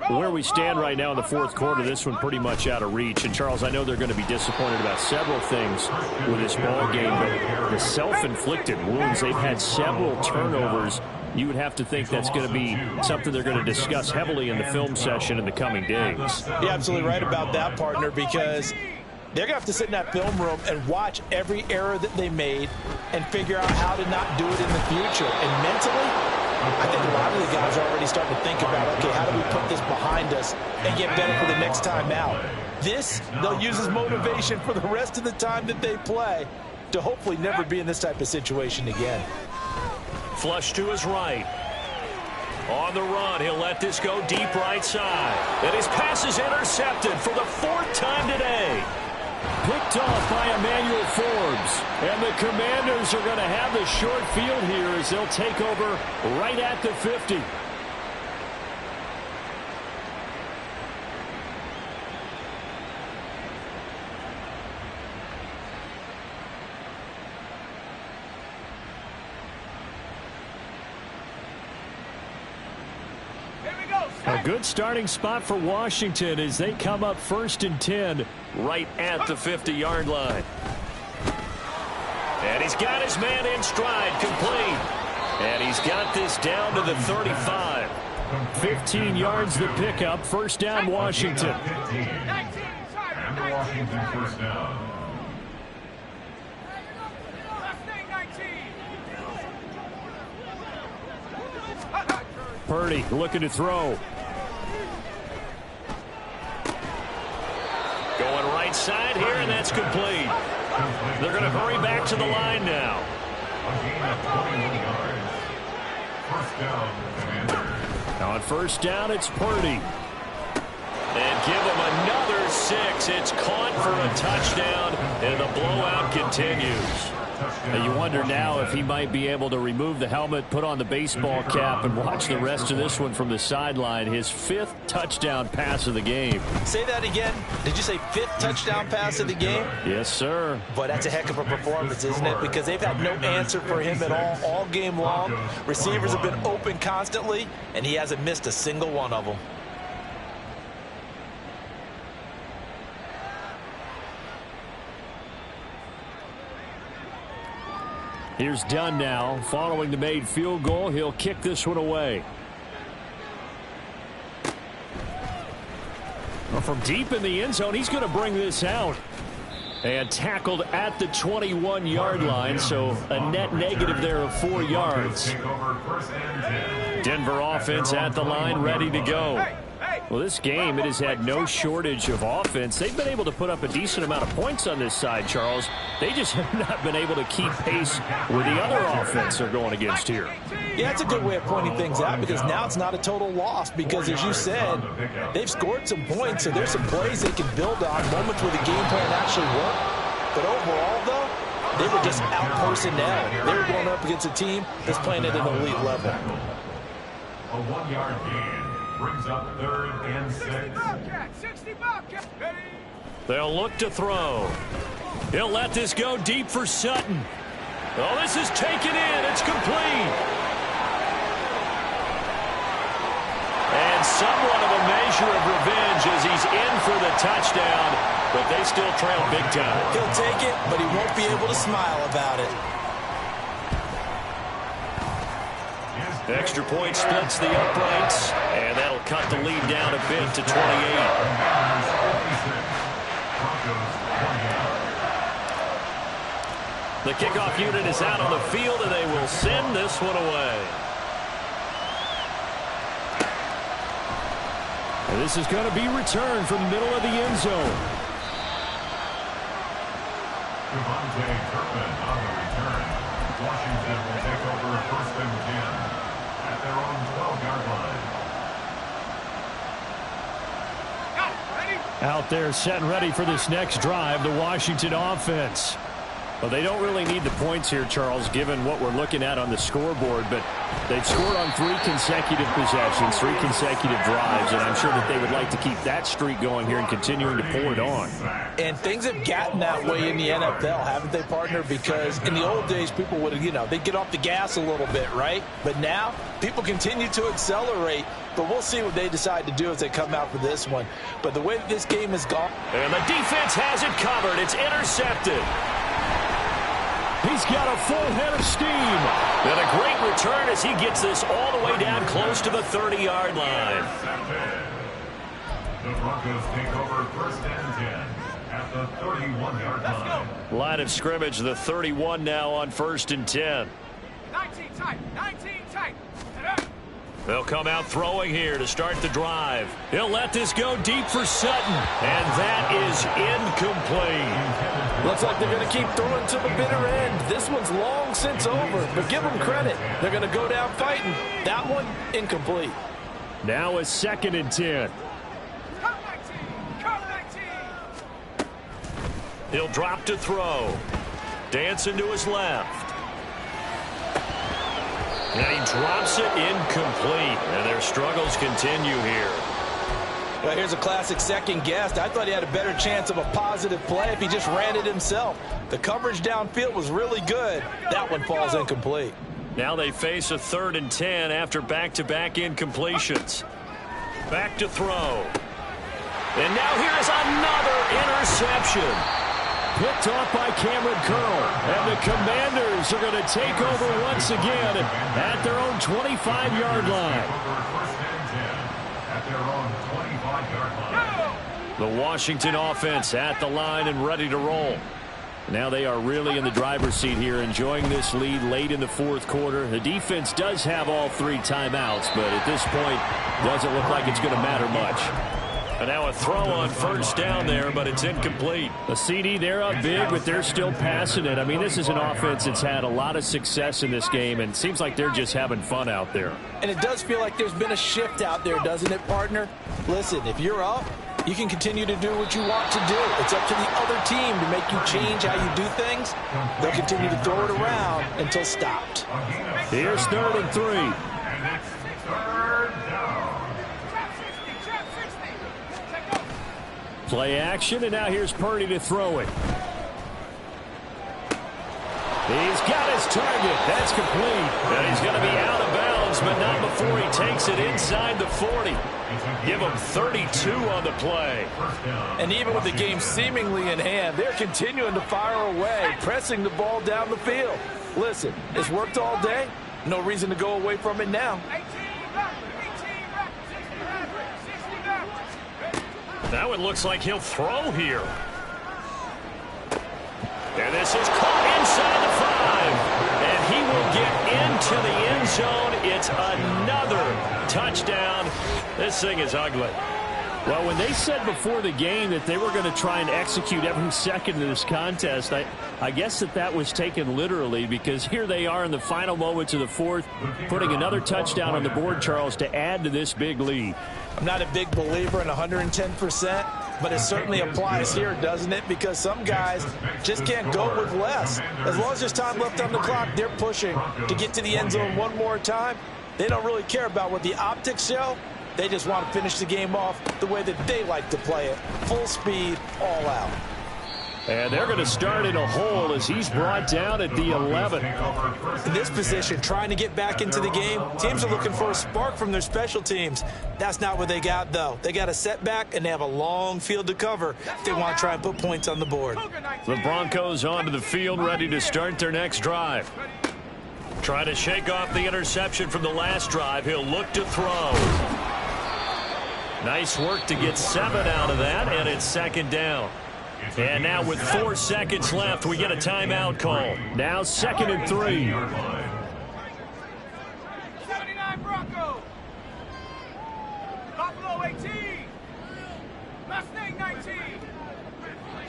Speaker 2: Where we stand right now in the 4th quarter, this one pretty much out of reach. And, Charles, I know they're going to be disappointed about several things with this ball game, but the self-inflicted wounds, they've had several turnovers. You would have to think that's going to be something they're going to discuss heavily in the film session in the coming days.
Speaker 4: You're absolutely right about that, partner, because they're going to have to sit in that film room and watch every error that they made and figure out how to not do it in the future. And mentally, I think a lot of the guys are already starting to think about, okay, how do we put this behind us and get better for the next time out? This, they'll use as motivation for the rest of the time that they play to hopefully never be in this type of situation again.
Speaker 2: Flush to his right. On the run, he'll let this go deep right side. And his pass is intercepted for the 4th time today. Picked off by Emmanuel Forbes. And the Commanders are going to have the short field here as they'll take over right at the 50. A good starting spot for Washington as they come up 1st and 10 right at the 50-yard line. And he's got his man in stride, complete. And he's got this down to the 35. 15 yards the pickup, 1st down Washington.
Speaker 3: And the Washington first down.
Speaker 2: Purdy looking to throw. Going right side here, and that's complete. They're going to hurry back to the line now.
Speaker 3: A gain of 21 yards. First down, Commanders.
Speaker 2: Now on first down, it's Purdy. And give him another 6. It's caught for a touchdown, and the blowout continues.
Speaker 1: And you wonder now if he might be able to remove the helmet, put on the baseball cap, and watch the rest of this one from the sideline. His 5th touchdown pass of the game.
Speaker 4: Say that again. Did you say 5th touchdown pass of the game?
Speaker 1: Yes, sir.
Speaker 4: But that's a heck of a performance, isn't it? Because they've had no answer for him at all game long. Receivers have been open constantly, and he hasn't missed a single one of them.
Speaker 1: Here's Dunn now. Following the made field goal, he'll kick this one away. Well, from deep in the end zone, he's going to bring this out. And tackled at the 21-yard line, so a net negative there of 4 yards. Denver offense at the line, ready to go. Well, this game, it has had no shortage of offense. They've been able to put up a decent amount of points on this side, Charles. They just have not been able to keep pace with the other offense they're going against here.
Speaker 4: Yeah, that's a good way of pointing things out, because now it's not a total loss, because as you said, they've scored some points, so there's some plays they can build on, moments where the game plan actually worked. But overall, though, they were just out personnel. They were going up against a team that's playing at an elite level.
Speaker 3: A 1-yard gain brings up 3rd and 6.
Speaker 1: They'll look to throw. He'll let this go deep for Sutton. Oh, this is taken in. It's complete. And somewhat of a measure of revenge as he's in for the touchdown, but they still trail big time.
Speaker 4: He'll take it, but he won't be able to smile about it.
Speaker 2: Extra point splits the uprights, and that'll cut the lead down a bit to 28. The kickoff unit is out on the field, and they will send this one away.
Speaker 1: And this is going to be returned from the middle of the end zone.
Speaker 3: Devontae Turpin on the return. Washington will take over 1st and 10 at their own 12-yard line.
Speaker 1: Out there set and ready for this next drive, the Washington offense. Well, they don't really need the points here, Charles, given what we're looking at on the scoreboard, but they've scored on 3 consecutive possessions, 3 consecutive drives, and I'm sure that they would like to keep that streak going here and continuing to pull it on.
Speaker 4: And things have gotten that way in the NFL, haven't they, partner? Because in the old days, people would, they'd get off the gas a little bit, right? But now, people continue to accelerate, but we'll see what they decide to do as they come out for this one. But the way that this game has gone...
Speaker 2: And the defense has it covered. It's intercepted.
Speaker 1: He's got a full head of steam.
Speaker 2: And a great return as he gets this all the way down close to the 30-yard line.
Speaker 3: The Broncos take over 1st and 10 at the 31-yard line.
Speaker 2: Line of scrimmage, the 31 now on 1st and 10.
Speaker 5: 19 tight, 19 tight.
Speaker 2: They'll come out throwing here to start the drive. He'll let this go deep for Sutton, and that is incomplete.
Speaker 4: Looks like they're going to keep throwing to the bitter end. This one's long since over, but give them credit. They're going to go down fighting. That one, incomplete.
Speaker 1: Now it's 2nd and 10.
Speaker 5: Come 19, come 19.
Speaker 2: He'll drop to throw. Dancing to his left. And he drops it incomplete. And their struggles continue here.
Speaker 4: Well, here's a classic second guess. I thought he had a better chance of a positive play if he just ran it himself. The coverage downfield was really good. That one falls incomplete.
Speaker 2: Now they face a 3rd and 10 after back-to-back incompletions. Back to throw. And now here is another interception.
Speaker 1: Picked off by Cameron Curl. And the Commanders are going to take over once again at their own 25-yard line.
Speaker 3: At their own 25-yard line.
Speaker 2: The Washington offense at the line and ready to roll.
Speaker 1: Now they are really in the driver's seat here, enjoying this lead late in the 4th quarter. The defense does have all 3 timeouts, but at this point, doesn't look like it's going to matter much. And now a throw on first down there, but it's incomplete.
Speaker 2: A CD, they're up big, but they're still passing it. I mean, this is an offense that's had a lot of success in this game, and it seems like they're just having fun out there.
Speaker 4: And it does feel like there's been a shift out there, doesn't it, partner? Listen, if you're up, you can continue to do what you want to do. It's up to the other team to make you change how you do things. They'll continue to throw it around until stopped.
Speaker 2: Here's 3rd and 3.
Speaker 3: And it's third down.
Speaker 2: Play action, and now here's Purdy to throw it. He's got his target. That's complete.
Speaker 1: And he's going to be out of bounds, but not before he takes it inside the 40. Give him 32 on the play.
Speaker 4: And even with the game seemingly in hand, they're continuing to fire away, pressing the ball down the field. Listen, it's worked all day. No reason to go away from it now.
Speaker 1: Now it looks like he'll throw here. And this is caught inside the 5. And he will get into the end zone. It's another touchdown. This thing is ugly.
Speaker 2: Well, when they said before the game that they were going to try and execute every second of this contest, I guess that was taken literally, because here they are in the final moments of the 4th, putting another touchdown on the board, Charles, to add to this big lead.
Speaker 4: I'm not a big believer in 110%, but it certainly applies here, doesn't it? Because some guys just can't go with less. As long as there's time left on the clock, they're pushing to get to the end zone one more time. They don't really care about what the optics show. They just want to finish the game off the way that they like to play it. Full speed, all out.
Speaker 2: And they're going to start in a hole as he's brought down at the 11.
Speaker 4: In this position, trying to get back into the game, teams are looking for a spark from their special teams. That's not what they got, though. They got a setback, and they have a long field to cover if they want to try and put points on the board.
Speaker 1: The Broncos onto the field, ready to start their next drive. Trying to shake off the interception from the last drive. He'll look to throw. Nice work to get 7 out of that, and it's 2nd down. And now with 4 seconds left, we get a timeout call.
Speaker 2: Now 2nd and 3.
Speaker 5: 79 Broncos. Buffalo 18. Mustang 19.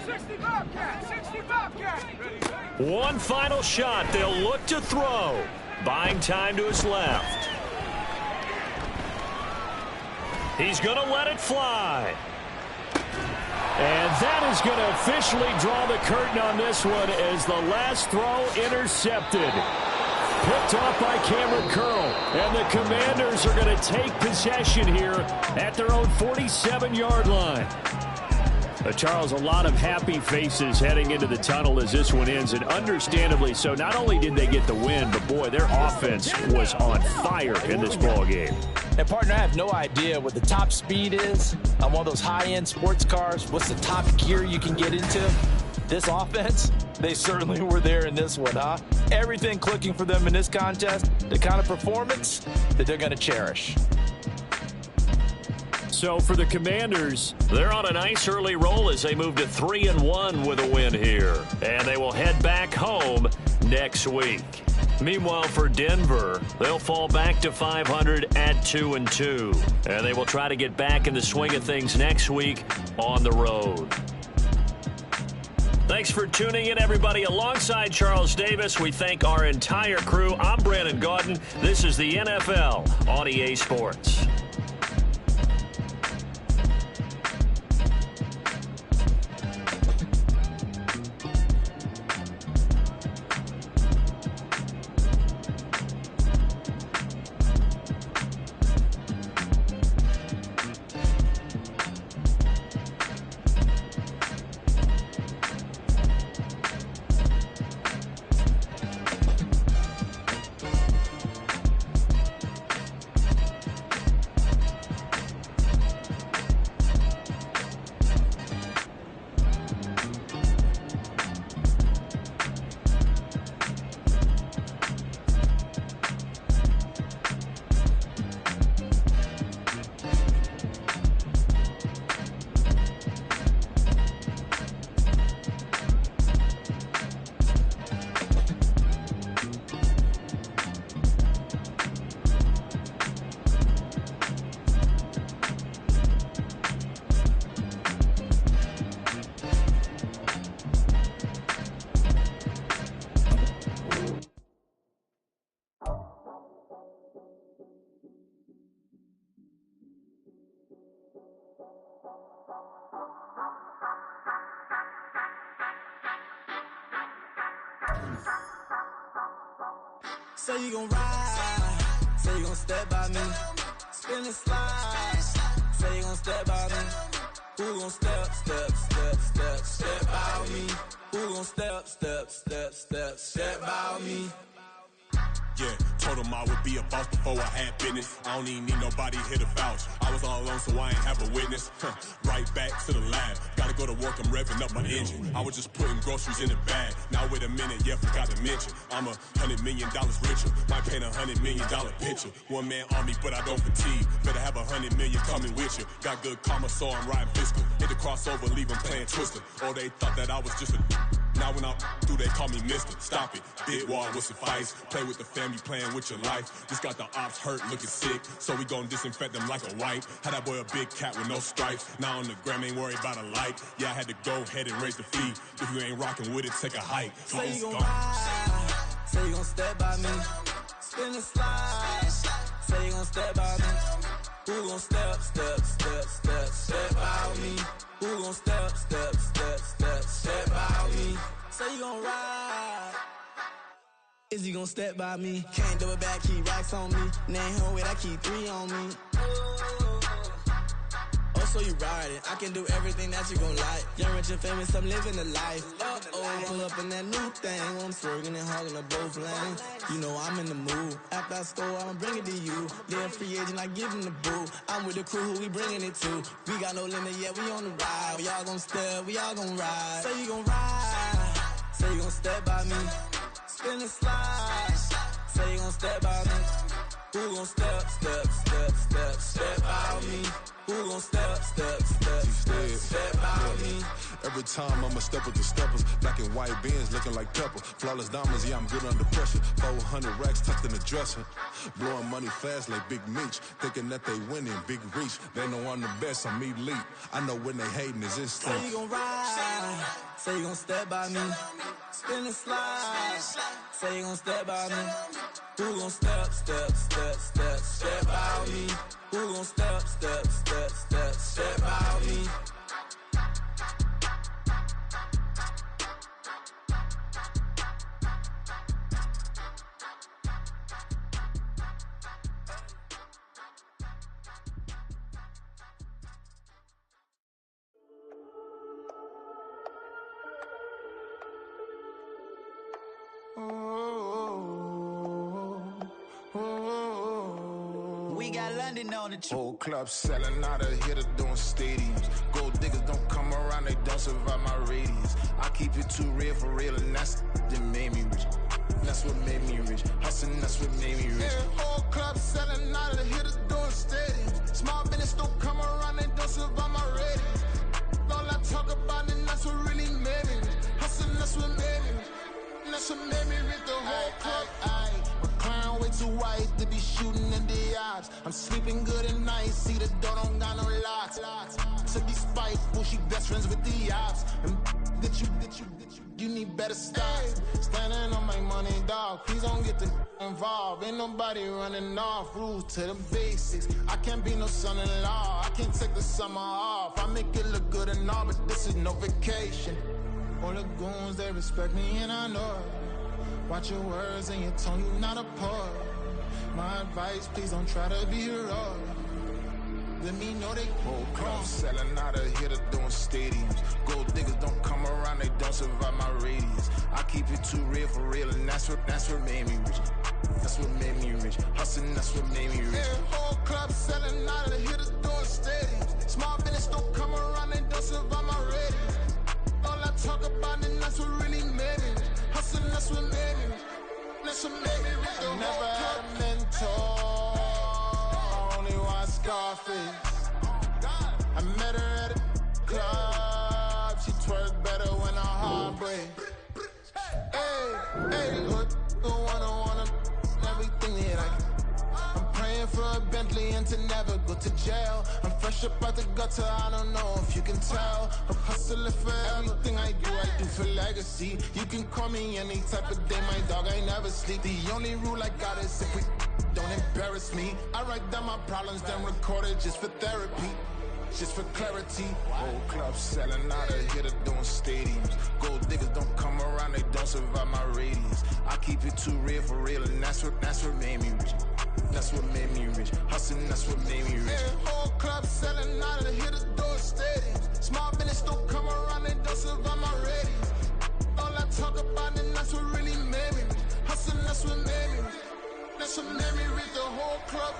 Speaker 5: 65 cat. 65 cat.
Speaker 1: One final shot. They'll look to throw. Buying time to his left. He's going to let it fly.
Speaker 2: And that is going to officially draw the curtain on this one as the last throw intercepted. Picked off by Cameron Curl. And the Commanders are going to take possession here at their own 47-yard line. Charles, a lot of happy faces heading into the tunnel as this one ends, and understandably so. Not only did they get the win, but boy, their offense was on fire in this ball game.
Speaker 4: And partner, I have no idea what the top speed is on one of those high-end sports cars. What's the top gear you can get into? This offense, they certainly were there in this one, huh? Everything clicking for them in this contest, the kind of performance that they're going to cherish.
Speaker 2: So for the Commanders,
Speaker 1: they're on a nice early roll as they move to 3-1 with a win here. And they will head back home next week. Meanwhile, for Denver, they'll fall back to 500 at 2-2. And they will try to get back in the swing of things next week on the road. Thanks for tuning in, everybody. Alongside Charles Davis, we thank our entire crew. I'm Brandon Gaudin. This is the NFL on EA Sports.
Speaker 6: Say you gon' ride, say you gon' step by me, spin and slide, say you gon' step by me. Who gon' step by me? Who gon' step by me?
Speaker 7: Yeah, told him I would be a boss before I had business. I don't even need nobody here to vouch. I was all alone, so I ain't have a witness. Right back to the lab. Gotta go to work, I'm revving up my engine. I was just putting groceries in the bag. Now wait a minute, yeah, forgot to mention. I'm $100 million richer. Might paint $100 million picture. One man army, but I don't fatigue. Better have 100 million coming with you. Got good karma, so I'm riding fiscal. Hit the crossover, leave them playing Twister. Oh, they thought that I was just a... Now when I'm through, they call me Mister. Stop it. Big wall with suffice. Play with the family, playing with your life. Just got the ops hurt, looking sick. So we gon' disinfect them like a wipe. Had that boy a big cat with no stripes. Now on the gram, ain't worried about a light. Yeah, I had to go ahead and raise the fee. If you ain't rocking with it, take a hike.
Speaker 6: Say you gon' ride, say you gon' step by me. Spin and slide, say you gon' step by me. Who gon' step by me? Who gon' step by me? Say you gon' ride. Is he gon' step by me? Can't do it back, keep racks on me. Name home with I keep 3 on me. Oh, so you riding. I can do everything that you gon' like. Young, rich, and famous, I'm living the life. Uh-oh, pull up in that new thing. I'm swerving and hogging up both lanes. You know I'm in the mood. After I score, I'ma bring it to you. They're a free agent, I give him the boo. I'm with the crew, who we bringing it to. We got no limit, yeah, we on the ride. We all gon' step, we all gon' ride. Say you gon' ride, say you gon' step by me. Spin and slide, say you gon' step by me. Who gon' step by me? Who gon' step by me?
Speaker 8: Every time I'ma step with the steppers. Black and white beans looking like pepper. Flawless diamonds, yeah, I'm good under pressure. 400 racks tucked in the dresser. Blowing money fast like Big Meech. Thinking that they winning, big reach. They know I'm the best, I'm elite. I know when they hating is instinct.
Speaker 6: Say you gon' ride, say you gon' step by me. Spin and slide, say you gon' step by me. Who gon' step by me? Who gon' step by me?
Speaker 9: We got London on the trip.
Speaker 8: Whole club selling out of here to doing stadiums. Gold diggers don't come around, they don't survive my radius. I keep it too real for real, and that's that made me rich. That's what made me rich. Hustling, that's what made me rich. Yeah, whole club selling out of here to doing stadiums. Small business don't come around, they don't survive my radius. All I talk about, and that's what really made me rich. Hustling, that's what made me rich. That's what made me rich. The whole club. Clown way too white to be shooting in the ops. I'm sleeping good at night, see the door don't got no locks. To be spiteful, she best friends with the ops. And you need better stop. Standing on my money, dog. Please don't get involved. Ain't nobody running off. Rules to the basics. I can't be no son-in-law. I can't take the summer off. I make it look good and all, but this is no vacation. All the goons, they respect me and I know it. Watch your words and your tone, you not a poet. My advice, please don't try to be heroic. Let me know they whole club selling out of here to doing stadiums. Gold diggers don't come around, they don't survive my radius. I keep it too real for real, and that's what made me rich. That's what made me rich. Hustling, that's what made me rich. Yeah, whole club selling out of here to doing stadiums. Small business don't come around, they don't survive my radius. All I talk about, and that's what really made me rich. Hustling, that's what made me rich. That's what made me rich. I never had a mentor, only one Scarface. I met her at a club, she twerk better when her heart breaks. Hey, hood, wanna everything that I can. I'm praying for a Bentley and to never go to jail. I'm fresh up out the gutter, I don't know if you can tell. I'm hustling for everything I do for legacy. You can call me any type of day, my dog, I never sleep. The only rule I got is if we don't embarrass me. I write down my problems, then record it just for therapy. Just for clarity. Whole club selling out of here to doing stadiums. Gold diggers don't come around, they don't survive my my radius. I keep it too real for real, and that's what made me rich. That's what made me rich. Hustling, that's what made me rich. Every whole club selling out of hit the door stadiums. Small business don't come around, they don't survive my radius. All I talk about, and that's what really made me rich. Hustling, that's what made me rich. That's what made me rich, the whole club.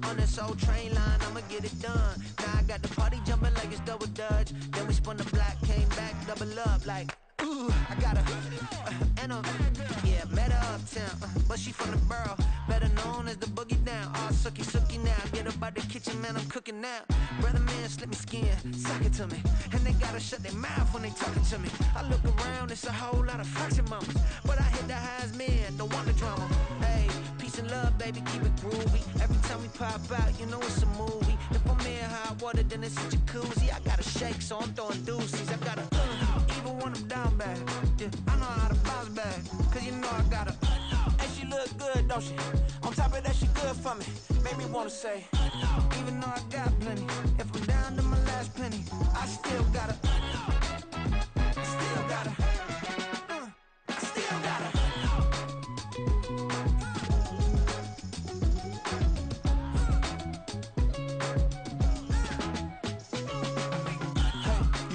Speaker 10: On this old train line, I'ma get it done. Now I got the party jumping like it's double dutch. Then we spun the block, came back, double up like, ooh, I got and yeah, met her uptown, but she from the borough, better known as the boogie down. All sookie sookie now, get up out the kitchen, man, I'm cooking now. Brother man, slip me skin, suck it to me, and they gotta shut their mouth when they talking to me. I look around, it's a whole lot of flirting mamas, but I hit the highs, man, don't want the drama. Hey, peace and love, baby, keep it groovy. Every time we pop out, you know it's a movie. If I'm in hot water, then it's a jacuzzi. I gotta shake, so I'm throwing deuces. I gotta even when I'm down bad. Yeah, I know how to bounce back, cause you know I gotta and she look good, don't she? On top of that, she good for me. Made me wanna say, even though I got plenty, if I'm down to my last penny, I still gotta still gotta still gotta.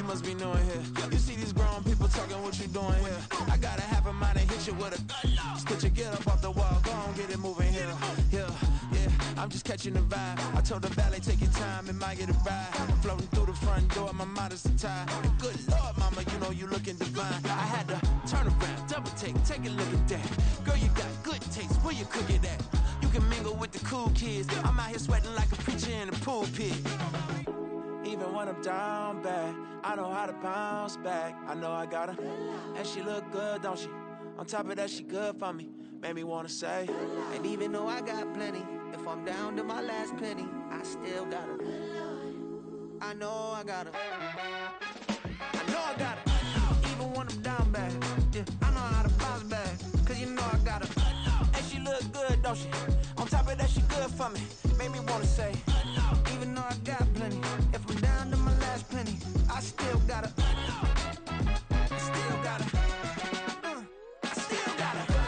Speaker 6: Must be knowing here. You see these grown people talking, what you doing here? I gotta have a mind and hit you with a stitch you get up off the wall, go on, get it moving here. Yeah, I'm just catching the vibe. I told the valet, take your time, it might get a ride. Floating through the front door, my modest attire. And good Lord, mama, you know you looking divine. I had to turn around, double take a look at that. Girl, you got good taste, where you cook it at? You can mingle with the cool kids. I'm out here sweating like a preacher in the pulpit. Even when I'm down bad, I know how to bounce back. I know I got her, and she look good, don't she? On top of that, she good for me. Made me wanna say,
Speaker 10: and even though I got plenty, if I'm down to my last penny, I still got her. I know I got her. I know I got her. Even when I'm down bad, yeah, I know how to bounce back, cause you know I got her. And she look good, don't she? On top of that, she good for me. Made me wanna say, even though I got plenty, if I'm down to my last penny, I still gotta still gotta still gotta.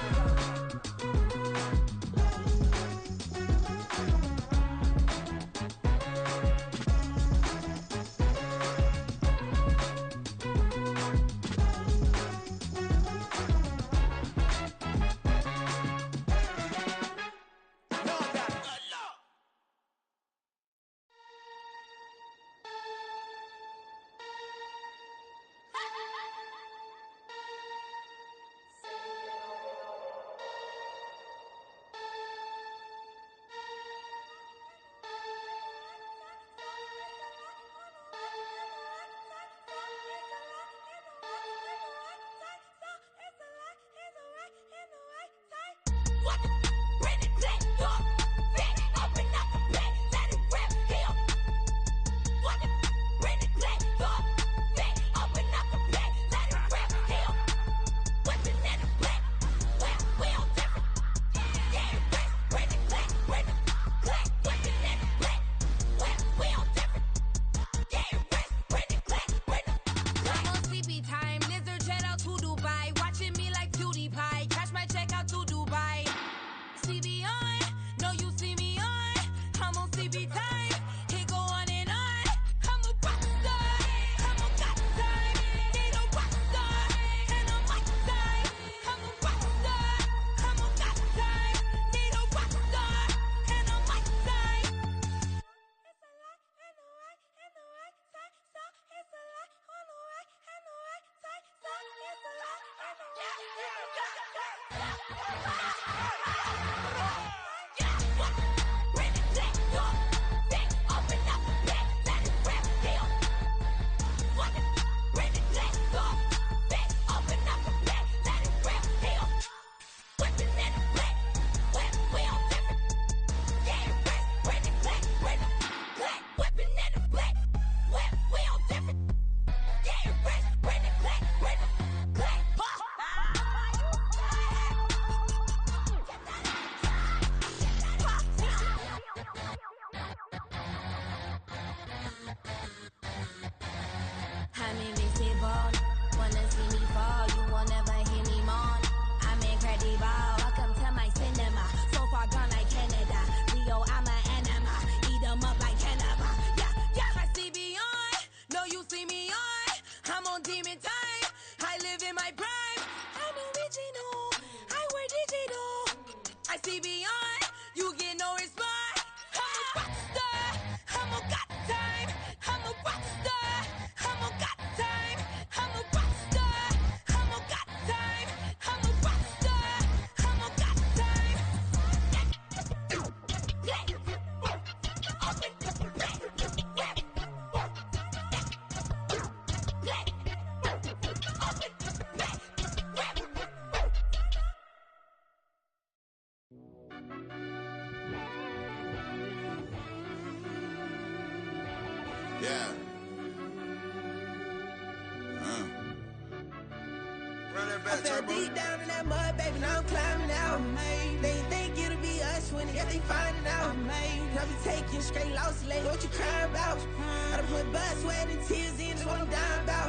Speaker 11: I'm invincible. Wanna see me fall, you will never hear me moan. I'm incredible. Welcome to my cinema. So far gone like Canada. Leo, I'm an anima. Eat 'em up like cannibal. Yeah, yeah. I see beyond. No, you see me on. I'm on demon time. I live in my prime. I'm original. I wear digital. I see beyond. You get no response. I'm a rock star. I'm a got time. I'm a rock star. I'm a got time. I'm a rock star. I'm a got time. I'm a rock star. I'm a got time.
Speaker 8: Yeah.
Speaker 6: I fell deep down in that mud, baby, now I'm climbing out. They think it'll be us when they finding out. I be taking straight losses, lady, what you crying about? I done put blood, sweat, and tears in, that's what I'm dying about.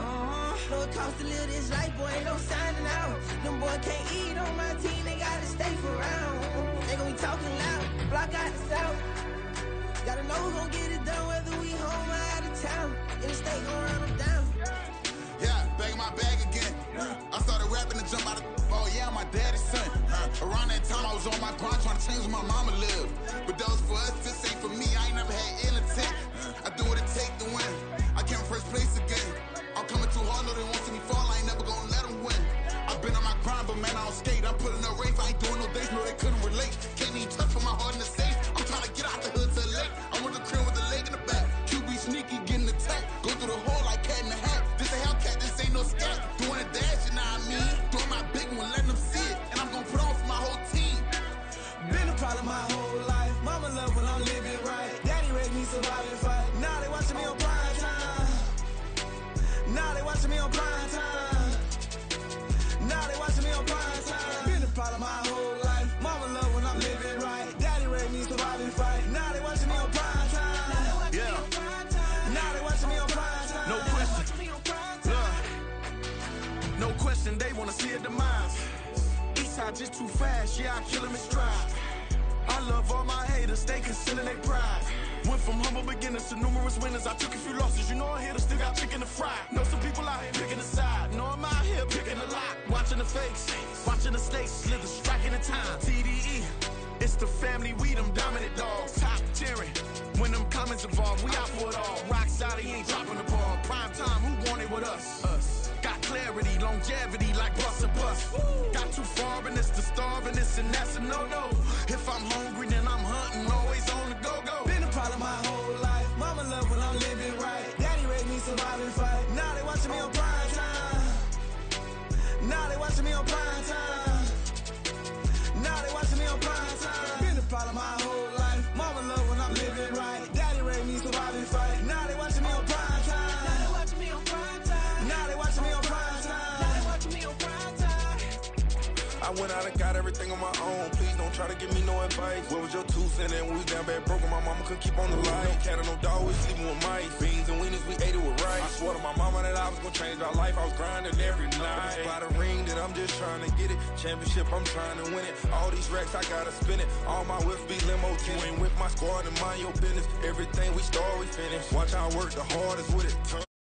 Speaker 6: Know it costs to live this life, boy, ain't no signing out. Them boy can't eat on my team, they gotta stay for round. They gon' be talking loud, block out the south. Gotta know who gon' get it done, whether we home or out of town. In the state gon' run them down.
Speaker 8: Yeah, back in my bag again. I started rapping to jump out of oh yeah, I'm my daddy's son. Around that time I was on my grind trying to change where my mama lived. But that was for us, this ain't for me. I ain't never had ill intent. I do what it take to win. I came first place again. I'm coming too hard, no they won't see me fall. I ain't never gonna let them win. I've been on my grind, but man I don't skate. I'm putting up race, I ain't doing no days, no they couldn't relate. Can't even touch for my heart in the safe. I'm trying to get out the hood to the lake. I want the crib with the leg in the back. QB sneaky, getting attacked. Go through the hole like cat in the hat. This a Hellcat, this ain't no scat. Doing a dash, you know what I mean? Doing my big one, letting them see it. And I'm gonna put on for my whole team.
Speaker 6: Been a problem my whole life. Mama love when I'm living right. Daddy raised me survive and fight. Now they watching me on prime time. Now they watching me on prime time. Now they watching me on prime time. Been a problem my whole life. Mama love when I'm living right. Daddy raised me survive and fight. Now they watching me on prime time.
Speaker 12: Yeah.
Speaker 6: Now they watching me on prime time.
Speaker 12: No question. No question, they wanna see a demise. Eastside just too fast, yeah, I kill them in stride. I love all my haters, they concealing their pride. Went from humble beginners to numerous winners. I took a few losses, you know I'm here to still got chicken to fry. Know some people out here picking a side, know I'm out here picking a lot. Watching the fakes, watching the stakes, slither, striking the time. TDE, it's the family, we them dominant dogs. Top tiering, when them comments involved, we out for it all. Rock solid, he ain't dropping the ball. Prime time, who want it with us? Us. Got clarity, longevity like bus and bus. Got too far and it's the starving, this and that's a no-no. If I'm hungry, then I'm hunting, always on the go-go.
Speaker 6: Been a problem my whole life. Mama love when I'm living right. Daddy raised me survive and fight. Now they watching me on prime time. Now they watching me on prime time. Now they watching me on prime time. Been a problem my whole life. Mama love when I'm living right. Daddy raised me survive and fight. Now they watching me on prime time. Now they watching me on prime time. Now they watching me on prime time. Now they watching me on prime time.
Speaker 12: I went out and got everything on my own. Please don't try to give me no advice. What was your 2 cents and we was down bad broke and my mama couldn't keep on the light. No cat and no dog, we sleeping with mice. Beans and weenies, we ate it with rice. I swore to my mama that I was gonna change our life. I was grinding every night. By the ring that I'm just trying to get it. Championship, I'm trying to win it. All these racks, I gotta spin it. All my whips be limo tinted. You ain't with my squad and mind your business. Everything we start, we finish. Watch our work, the hardest with it.